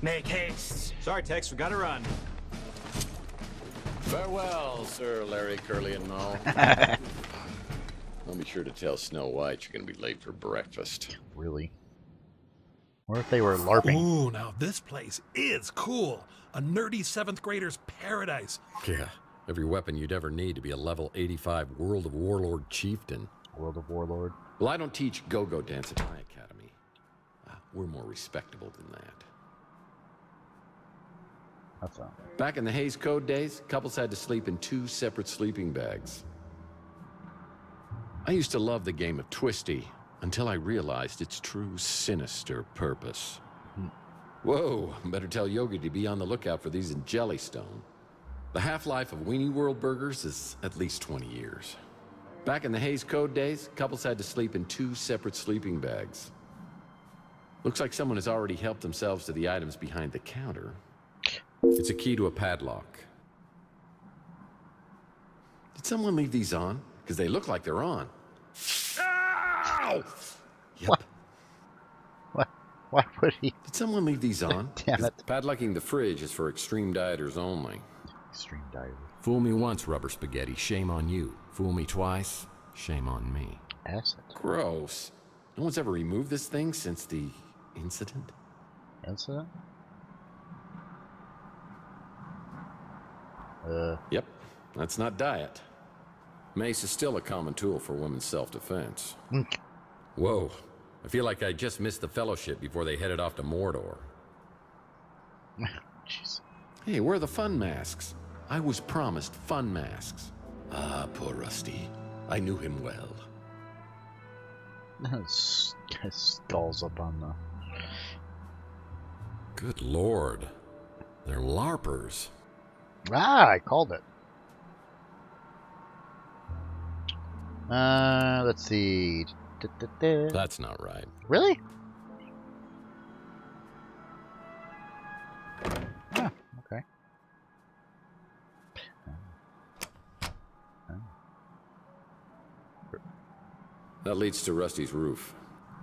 Make haste. Sorry, Tex, we gotta run. Farewell, Sir Larry, Curly, and all. I'll be sure to tell Snow White you're gonna be late for breakfast. Really? What if they were LARPing? Ooh, now this place is cool. A nerdy 7th grader's paradise. Yeah, every weapon you'd ever need to be a level 85 World of Warlord chieftain. World of Warlord. Well, I don't teach go-go dance at my academy. We're more respectable than that. That's all. Back in the Hays Code days, couples had to sleep in 2 separate sleeping bags. I used to love the game of Twisty until I realized its true sinister purpose. Whoa, better tell Yogi to be on the lookout for these in Jellystone. The half-life of Weenie World burgers is at least 20 years. Back in the Hays Code days, couples had to sleep in 2 separate sleeping bags. Looks like someone has already helped themselves to the items behind the counter. It's a key to a padlock. Did someone leave these on? Because they look like they're on. Ow! Yep. Why would he? Did someone leave these on? Damn it. Padlocking the fridge is for extreme dieters only. Extreme dieters. Fool me once, rubber spaghetti, shame on you. Fool me twice, shame on me. Acid. Gross. No one's ever removed this thing since the incident? Incident? Yep, that's not diet. Mace is still a common tool for women's self-defense. Whoa, I feel like I just missed the fellowship before they headed off to Mordor. Jeez. Hey, where are the fun masks? I was promised fun masks. Ah, poor Rusty. I knew him well. His skull's up on the... Good lord. They're LARPers. Ah, I called it. Let's see. That's not right. Really? Ah, okay. That leads to Rusty's roof.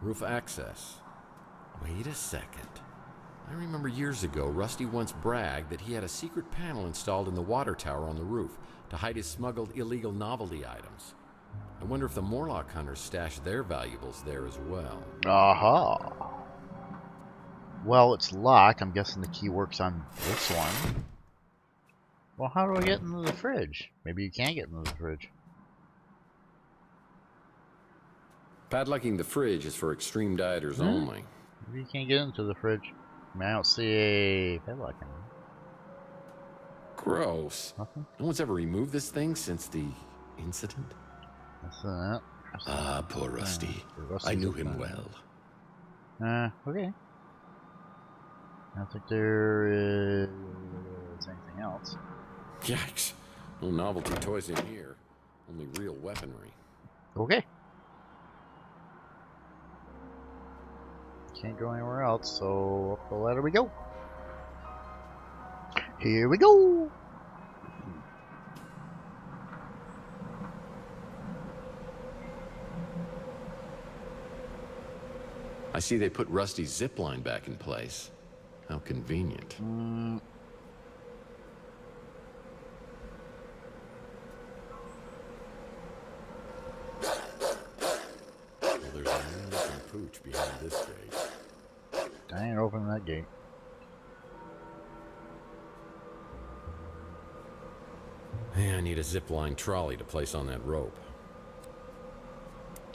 Roof access. Wait a second. I remember years ago, Rusty once bragged that he had a secret panel installed in the water tower on the roof to hide his smuggled illegal novelty items. I wonder if the Morlock hunters stashed their valuables there as well. Aha. Well, it's locked. I'm guessing the key works on this one. Well, how do I get into the fridge? Maybe you can't get into the fridge. Padlocking the fridge is for extreme dieters only. Maybe you can't get into the fridge. I mean, I don't see a padlock in it. Gross. Nothing? No one's ever removed this thing since the incident? That's that. Ah, poor Rusty. I knew him well. Okay. I don't think there is anything else. Yikes. No novelty toys in here. Only real weaponry. Okay. Can't go anywhere else, so up the ladder we go. Here we go. I see they put Rusty's zipline back in place. How convenient. Well, there's a mean-looking pooch behind this gate. I ain't opening that gate. Hey, I need a zipline trolley to place on that rope.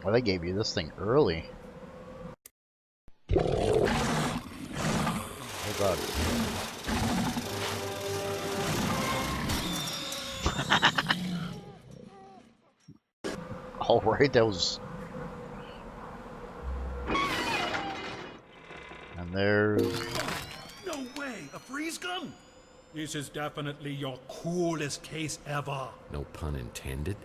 Well, they gave you this thing early. Oh god. Alright, that was... And there's... No way! A freeze gun? This is definitely your coolest case ever. No pun intended.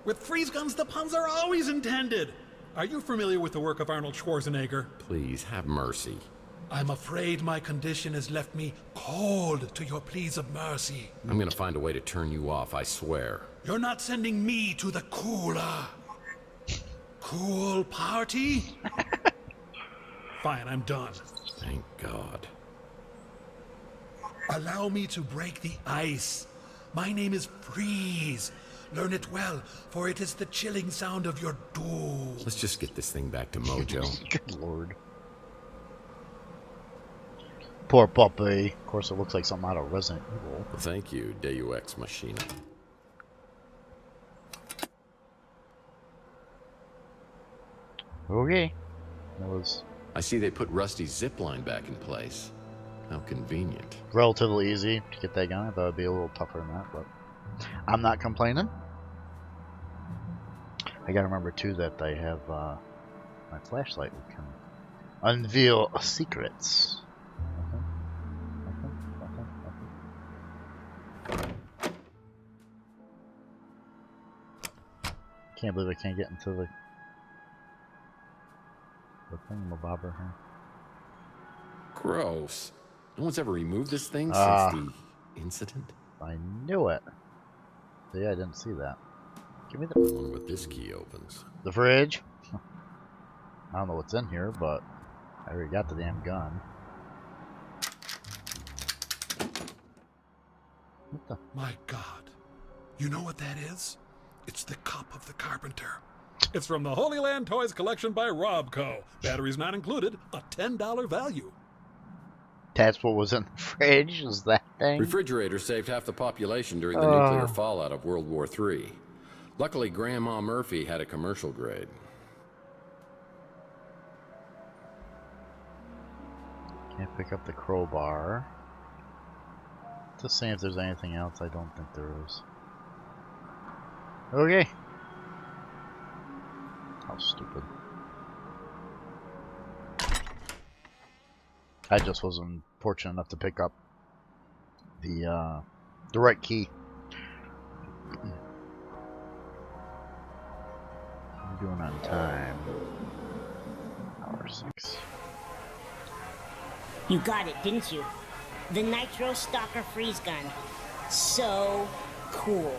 With freeze guns, the puns are always intended. Are you familiar with the work of Arnold Schwarzenegger? Please, have mercy. I'm afraid my condition has left me cold to your pleas of mercy. I'm gonna find a way to turn you off, I swear. You're not sending me to the cool party? Fine, I'm done. Thank God. Allow me to break the ice. My name is Freeze. Learn it well, for it is the chilling sound of your doom. Let's just get this thing back to Mojo. Good lord. Poor puppy. Of course, it looks like something out of Resident Evil. Thank you, Deus Ex Machina. Okay. That was I see they put Rusty's zipline back in place. How convenient. relatively easy to get that gun. I thought it'd be a little tougher than that, but I'm not complaining. I gotta remember too that I have my flashlight that can unveil secrets. Can't believe I can't get into the thingamabobber here. Gross. No one's ever removed this thing since the incident? I knew it. See, I didn't see that. Give me I wonder what this key opens. the fridge. I don't know what's in here, but I already got the damn gun. What the? My God. You know what that is? It's the cup of the carpenter. It's from the Holy Land Toys collection by Robco. Batteries not included, a $10 value. That's what was in the fridge, is that thing? Refrigerator saved half the population during the nuclear fallout of World War III. Luckily, Grandma Murphy had a commercial grade. Can't pick up the crowbar. To see if there's anything else. I don't think there is. Okay. How stupid. I just wasn't fortunate enough to pick up the right key. I'm doing on time. Hour 6. You got it, didn't you? The Nitro Stalker freeze gun. So cool.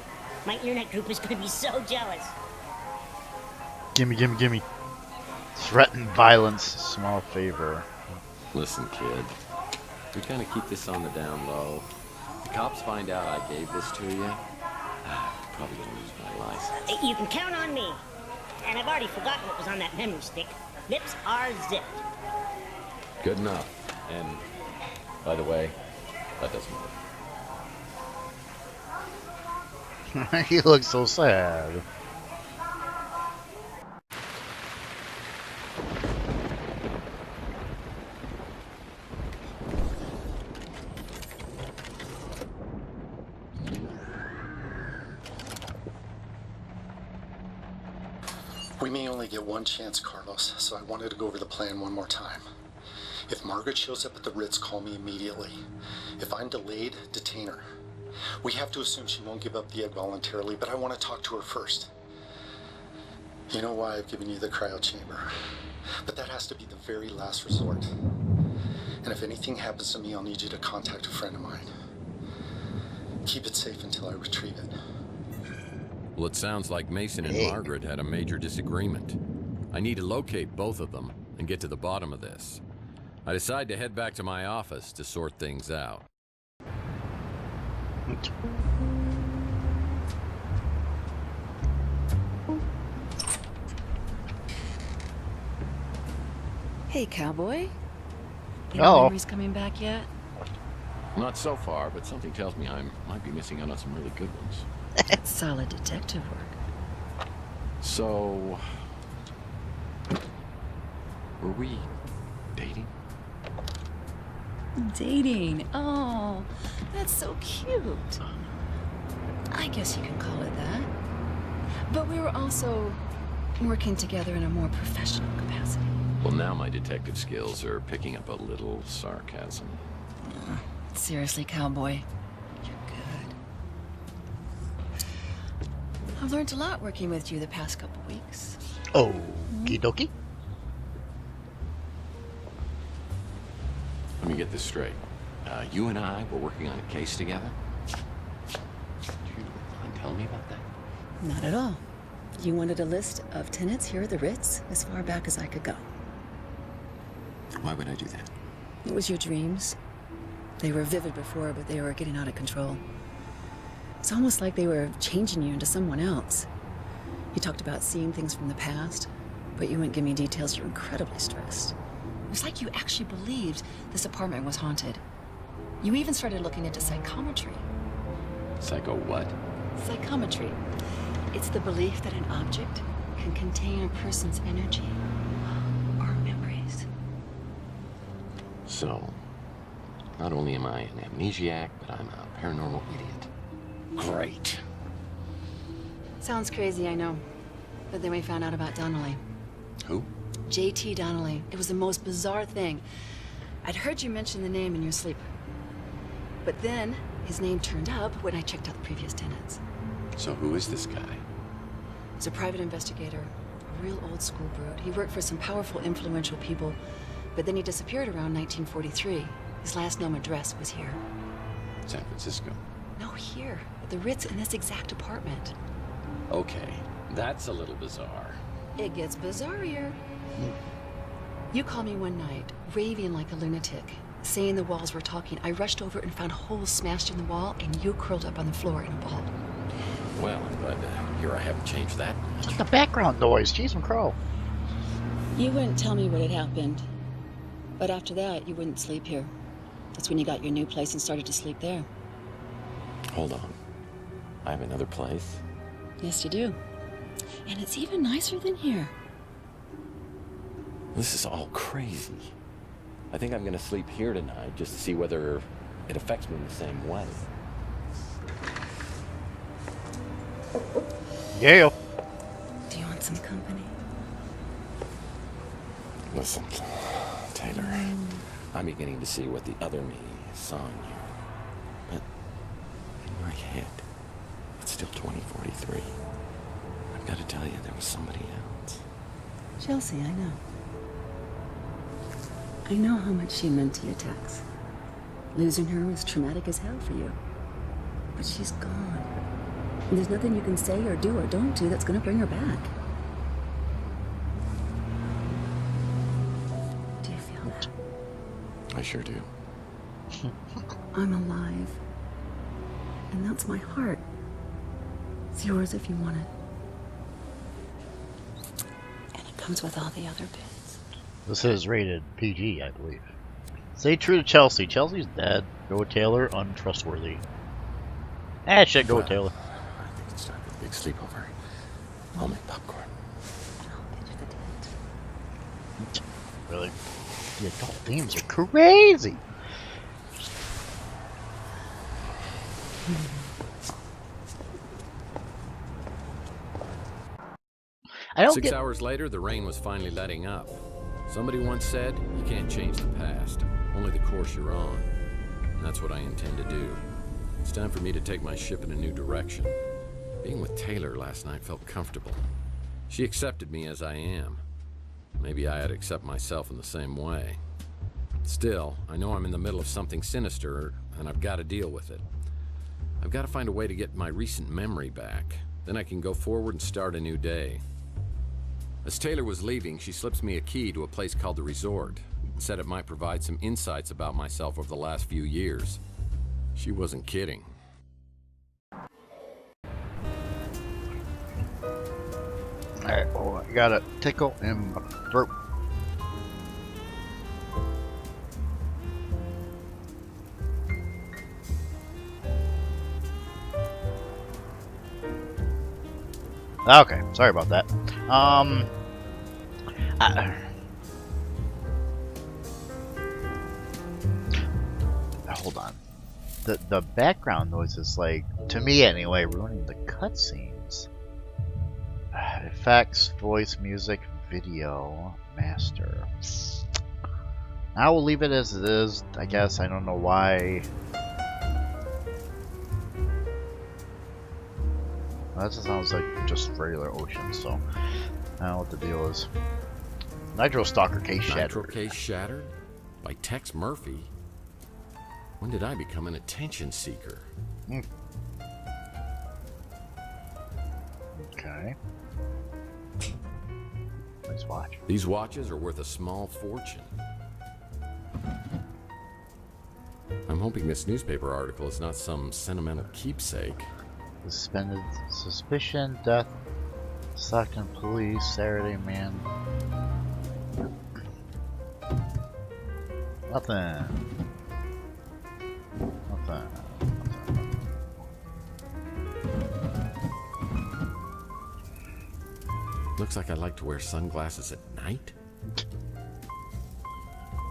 My internet group is gonna be so jealous. Gimme, gimme, gimme. Threaten violence, small favor. Listen, kid. We kind of keep this on the down low. The cops find out I gave this to you. Probably gonna lose my license. You can count on me. And I've already forgotten what was on that memory stick. Lips are zipped. Good enough. And, by the way, that doesn't work. He looks so sad. We may only get one chance, Carlos, so I wanted to go over the plan one more time. If Margaret shows up at the Ritz, call me immediately. If I'm delayed, detain her. We have to assume she won't give up the egg voluntarily, but I want to talk to her first. You know why I've given you the cryo chamber, but that has to be the very last resort. And if anything happens to me, I'll need you to contact a friend of mine. Keep it safe until I retrieve it. Well, it sounds like Mason and Margaret had a major disagreement. I need to locate both of them and get to the bottom of this. I decide to head back to my office to sort things out. Hey, cowboy. Any Oh. memories coming back yet? Not so far, but something tells me I might be missing out on some really good ones. That's solid detective work. So... were we dating? Dating. Oh, that's so cute. I guess you can call it that. But we were also working together in a more professional capacity. Well, now my detective skills are picking up a little sarcasm. Seriously, cowboy, I've learned a lot working with you the past couple weeks. Okie dokie. Let me get this straight. You and I were working on a case together? Do you mind telling me about that? Not at all. You wanted a list of tenants here at the Ritz as far back as I could go. Why would I do that? It was your dreams. They were vivid before, but they were getting out of control. It's almost like they were changing you into someone else. You talked about seeing things from the past, but you wouldn't give me details. You're incredibly stressed. It was like you actually believed this apartment was haunted. You even started looking into psychometry. Psycho what? Psychometry. It's the belief that an object can contain a person's energy or memories. So, not only am I an amnesiac, but I'm a paranormal idiot. Great. Sounds crazy, I know. But then we found out about Donnelly. Who? J.T. Donnelly. It was the most bizarre thing. I'd heard you mention the name in your sleep. But then, his name turned up when I checked out the previous tenants. So who is this guy? He's a private investigator, a real old school brute. He worked for some powerful, influential people, but then he disappeared around 1943. His last known address was here. San Francisco. No, here, at the Ritz in this exact apartment. Okay, that's a little bizarre. It gets bizarrier. You called me one night, raving like a lunatic, saying the walls were talking. I rushed over and found holes smashed in the wall, and you curled up on the floor in a ball. Well, but here I haven't changed that. It's the background noise. Jeez and crow. You wouldn't tell me what had happened. But after that, you wouldn't sleep here. That's when you got your new place and started to sleep there. Hold on. I have another place? Yes, you do. And it's even nicer than here. This is all crazy. I think I'm gonna sleep here tonight just to see whether it affects me in the same way. Yeah. Do you want some company? Listen, Taylor, I'm beginning to see what the other me saw in you. But in my head, it's still 2043. I've got to tell you, there was somebody else. Chelsea, I know. I know how much she meant to you, Tex. Losing her was traumatic as hell for you. But she's gone. And there's nothing you can say or do or don't do that's gonna bring her back. Do you feel that? I sure do. I'm alive. And that's my heart. It's yours if you want it. And it comes with all the other bits. This is rated PG, I believe. Stay true to Chelsea. Chelsea's dead. Go with Taylor, untrustworthy. Ah, shit, go with Taylor. I think it's time for the big sleepover. I'll make popcorn. Really? The adult themes are crazy. I don't 6 hours later, the rain was finally letting up. Somebody once said, you can't change the past, only the course you're on. And that's what I intend to do. It's time for me to take my ship in a new direction. Being with Taylor last night felt comfortable. She accepted me as I am. Maybe I had to accept myself in the same way. Still, I know I'm in the middle of something sinister, and I've got to deal with it. I've got to find a way to get my recent memory back. Then I can go forward and start a new day. As Taylor was leaving, she slips me a key to a place called the Resort, and said it might provide some insights about myself over the last few years. She wasn't kidding. Alright, oh, I got a tickle in my throat. Okay, sorry about that. Hold on. The background noise is like, to me anyway, ruining the cutscenes. Effects, voice, music, video, master. I will leave it as it is, I guess. I don't know why. That just sounds like just regular ocean, so I don't know what the deal is. Nitro Stalker case shattered. Nitro case shattered? By Tex Murphy? When did I become an attention seeker? Okay. Nice watch. These watches are worth a small fortune. I'm hoping this newspaper article is not some sentimental keepsake. Suspended suspicion, death, Stockton police, Saturday man. Nothing. Looks like I like to wear sunglasses at night.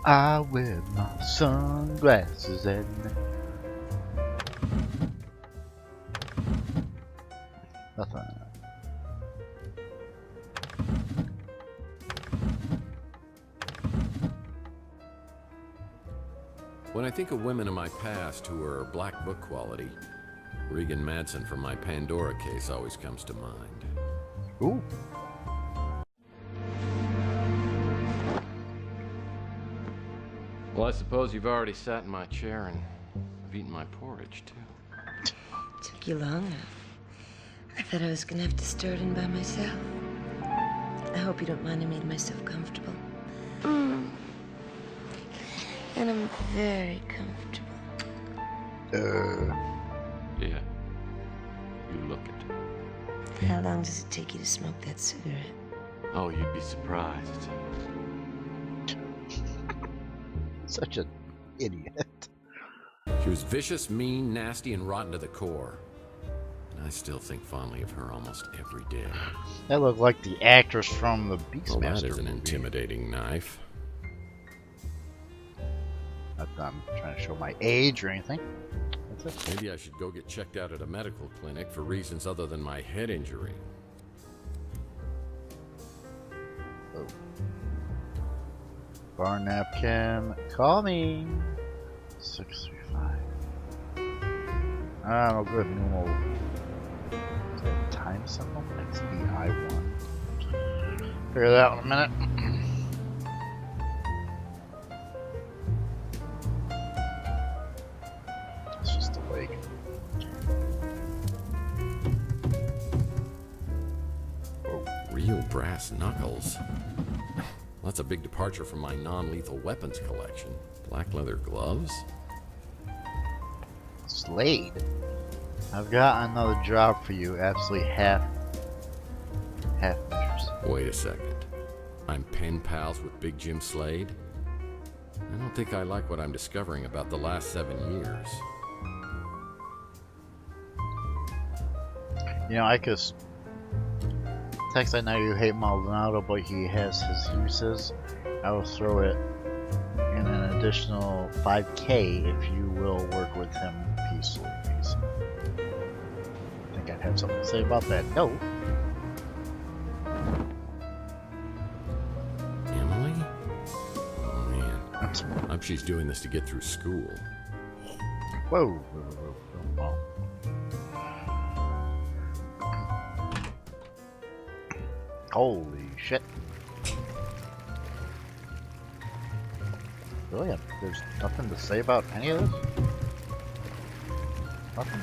I wear my sunglasses at night. Nothing. When I think of women in my past who are black book quality, Regan Madsen from my Pandora case always comes to mind. Ooh. Well, I suppose you've already sat in my chair and have eaten my porridge, too. Took you long enough. I thought I was gonna have to stir it in by myself. I hope you don't mind I made myself comfortable. And I'm very comfortable. Yeah. You look it. How long does it take you to smoke that cigarette? Oh, you'd be surprised. Such an idiot. She was vicious, mean, nasty, and rotten to the core. And I still think fondly of her almost every day. That looked like the actress from the Beastmaster Well, that is an movie. intimidating knife. Not that I'm trying to show my age or anything. That's it. Maybe I should go get checked out at a medical clinic for reasons other than my head injury. Oh. Bar napkin, call me. 635. Ah, no good. Normal. Is that time symbol? XBI1. Figure that out in a minute. It's just a leg. Real brass knuckles. That's a big departure from my non-lethal weapons collection. Black leather gloves? Slade. I've got another job for you. Absolutely half measures. Wait a second. I'm pen pals with Big Jim Slade? I don't think I like what I'm discovering about the last 7 years. You know, I could text, I know you hate Maldonado, but he has his uses. I will throw it in an additional 5K if you will work with him peacefully. I think I'd have something to say about that. No. Emily? Oh man. I hope she's doing this to get through school. Whoa. Oh. Holy shit. Really? There's nothing to say about any of this? Nothing?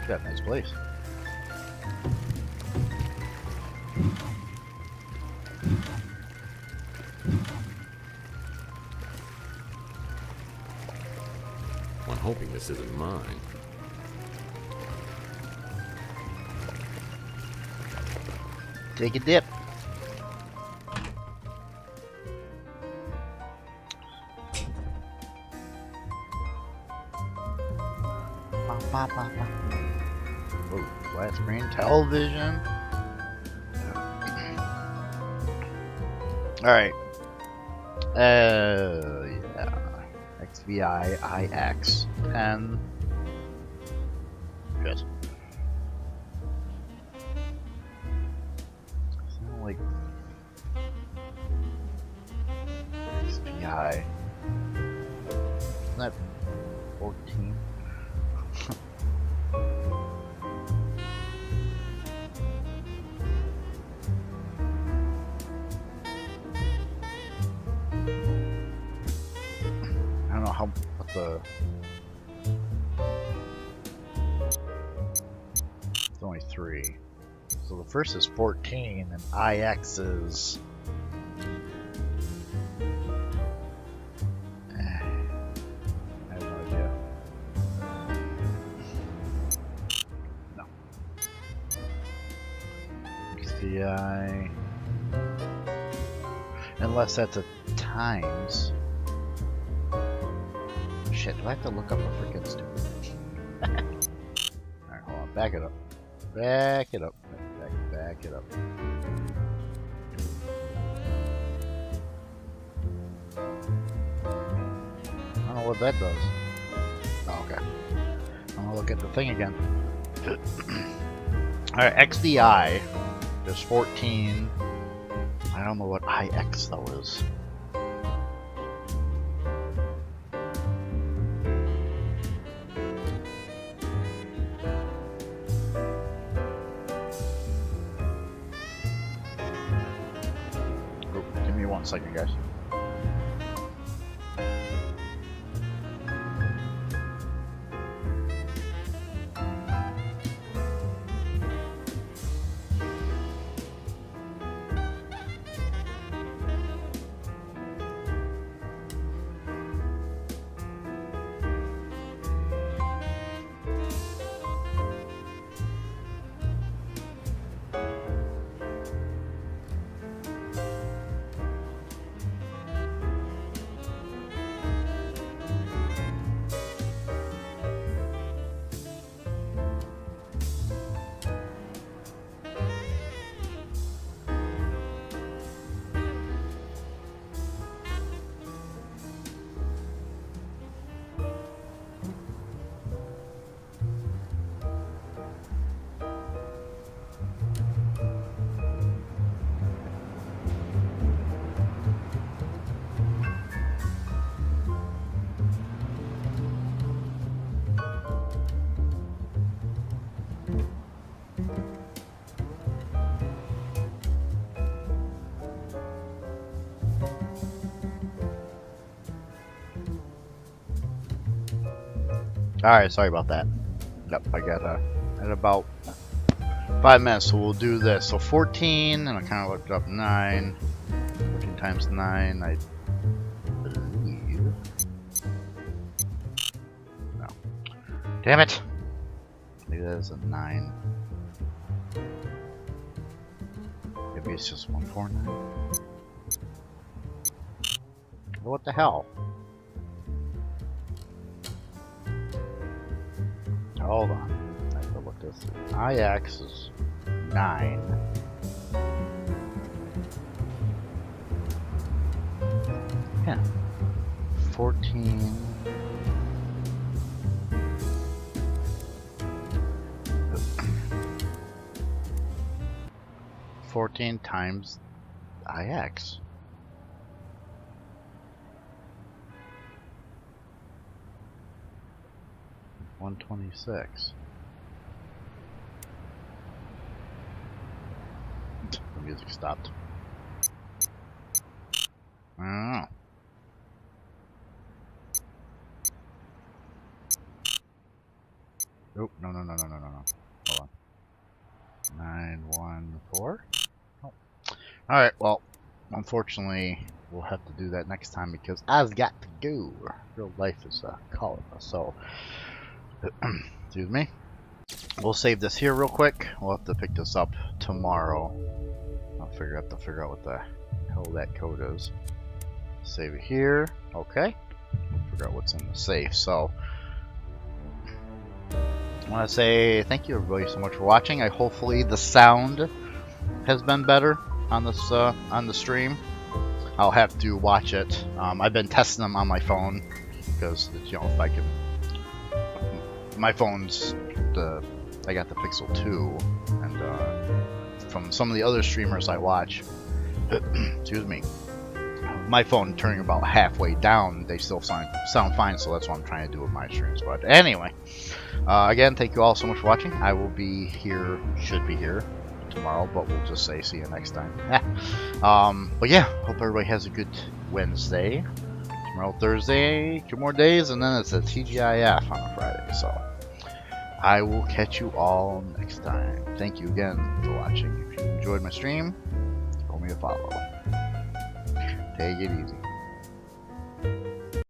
Got a nice place. I'm hoping this isn't mine. Take a dip. Oh, flat screen television. Alright. Yeah. XVI IX 10. Good. Like XPI. Isn't that 14? how what the? It's only 3. So the first is 14, and IX is. I have no idea. No. XDI. Unless that's a times. Shit, do I have to look up a freaking stupid? Alright, hold on. Back it up. Back it up. Back it up. I don't know what that does. Oh, okay. I'm gonna look at the thing again. Alright, XDI. There's 14. I don't know what IX though is. Oh, give me 1 second, guys. Alright, sorry about that. Yep, I got at about 5 minutes, so we'll do this. So 14, and I kind of looked up 9. 14 times 9, I believe. No. Damn it! Maybe that is a 9. Maybe it's just 149. What the hell? Hold on. I have to look this through. IX is 9. Yeah. 14. $14 times IX. $126. The music stopped. I don't know. Nope, no. Hold on. 914? Oh. Alright, well, unfortunately, we'll have to do that next time because I've got to go. Real life is calling us, so. Excuse me. We'll save this here real quick. We'll have to pick this up tomorrow. I'll have to figure out what the hell that code is. Save it here. Okay. We'll figure out what's in the safe. So, I want to say thank you everybody so much for watching. Hopefully the sound has been better on this on the stream. I'll have to watch it. I've been testing them on my phone because if I can. My phone's I got the Pixel 2, and from some of the other streamers I watch, excuse me, my phone turning about halfway down, they still sound fine, so that's what I'm trying to do with my streams. But anyway, again, thank you all so much for watching. I will be here, should be here tomorrow, but we'll just say see you next time. But yeah, hope everybody has a good Wednesday. tomorrow Thursday, 2 more days, and then it's a TGIF on a Friday. So I will catch you all next time. Thank you again for watching. If you enjoyed my stream, throw me a follow. Take it easy.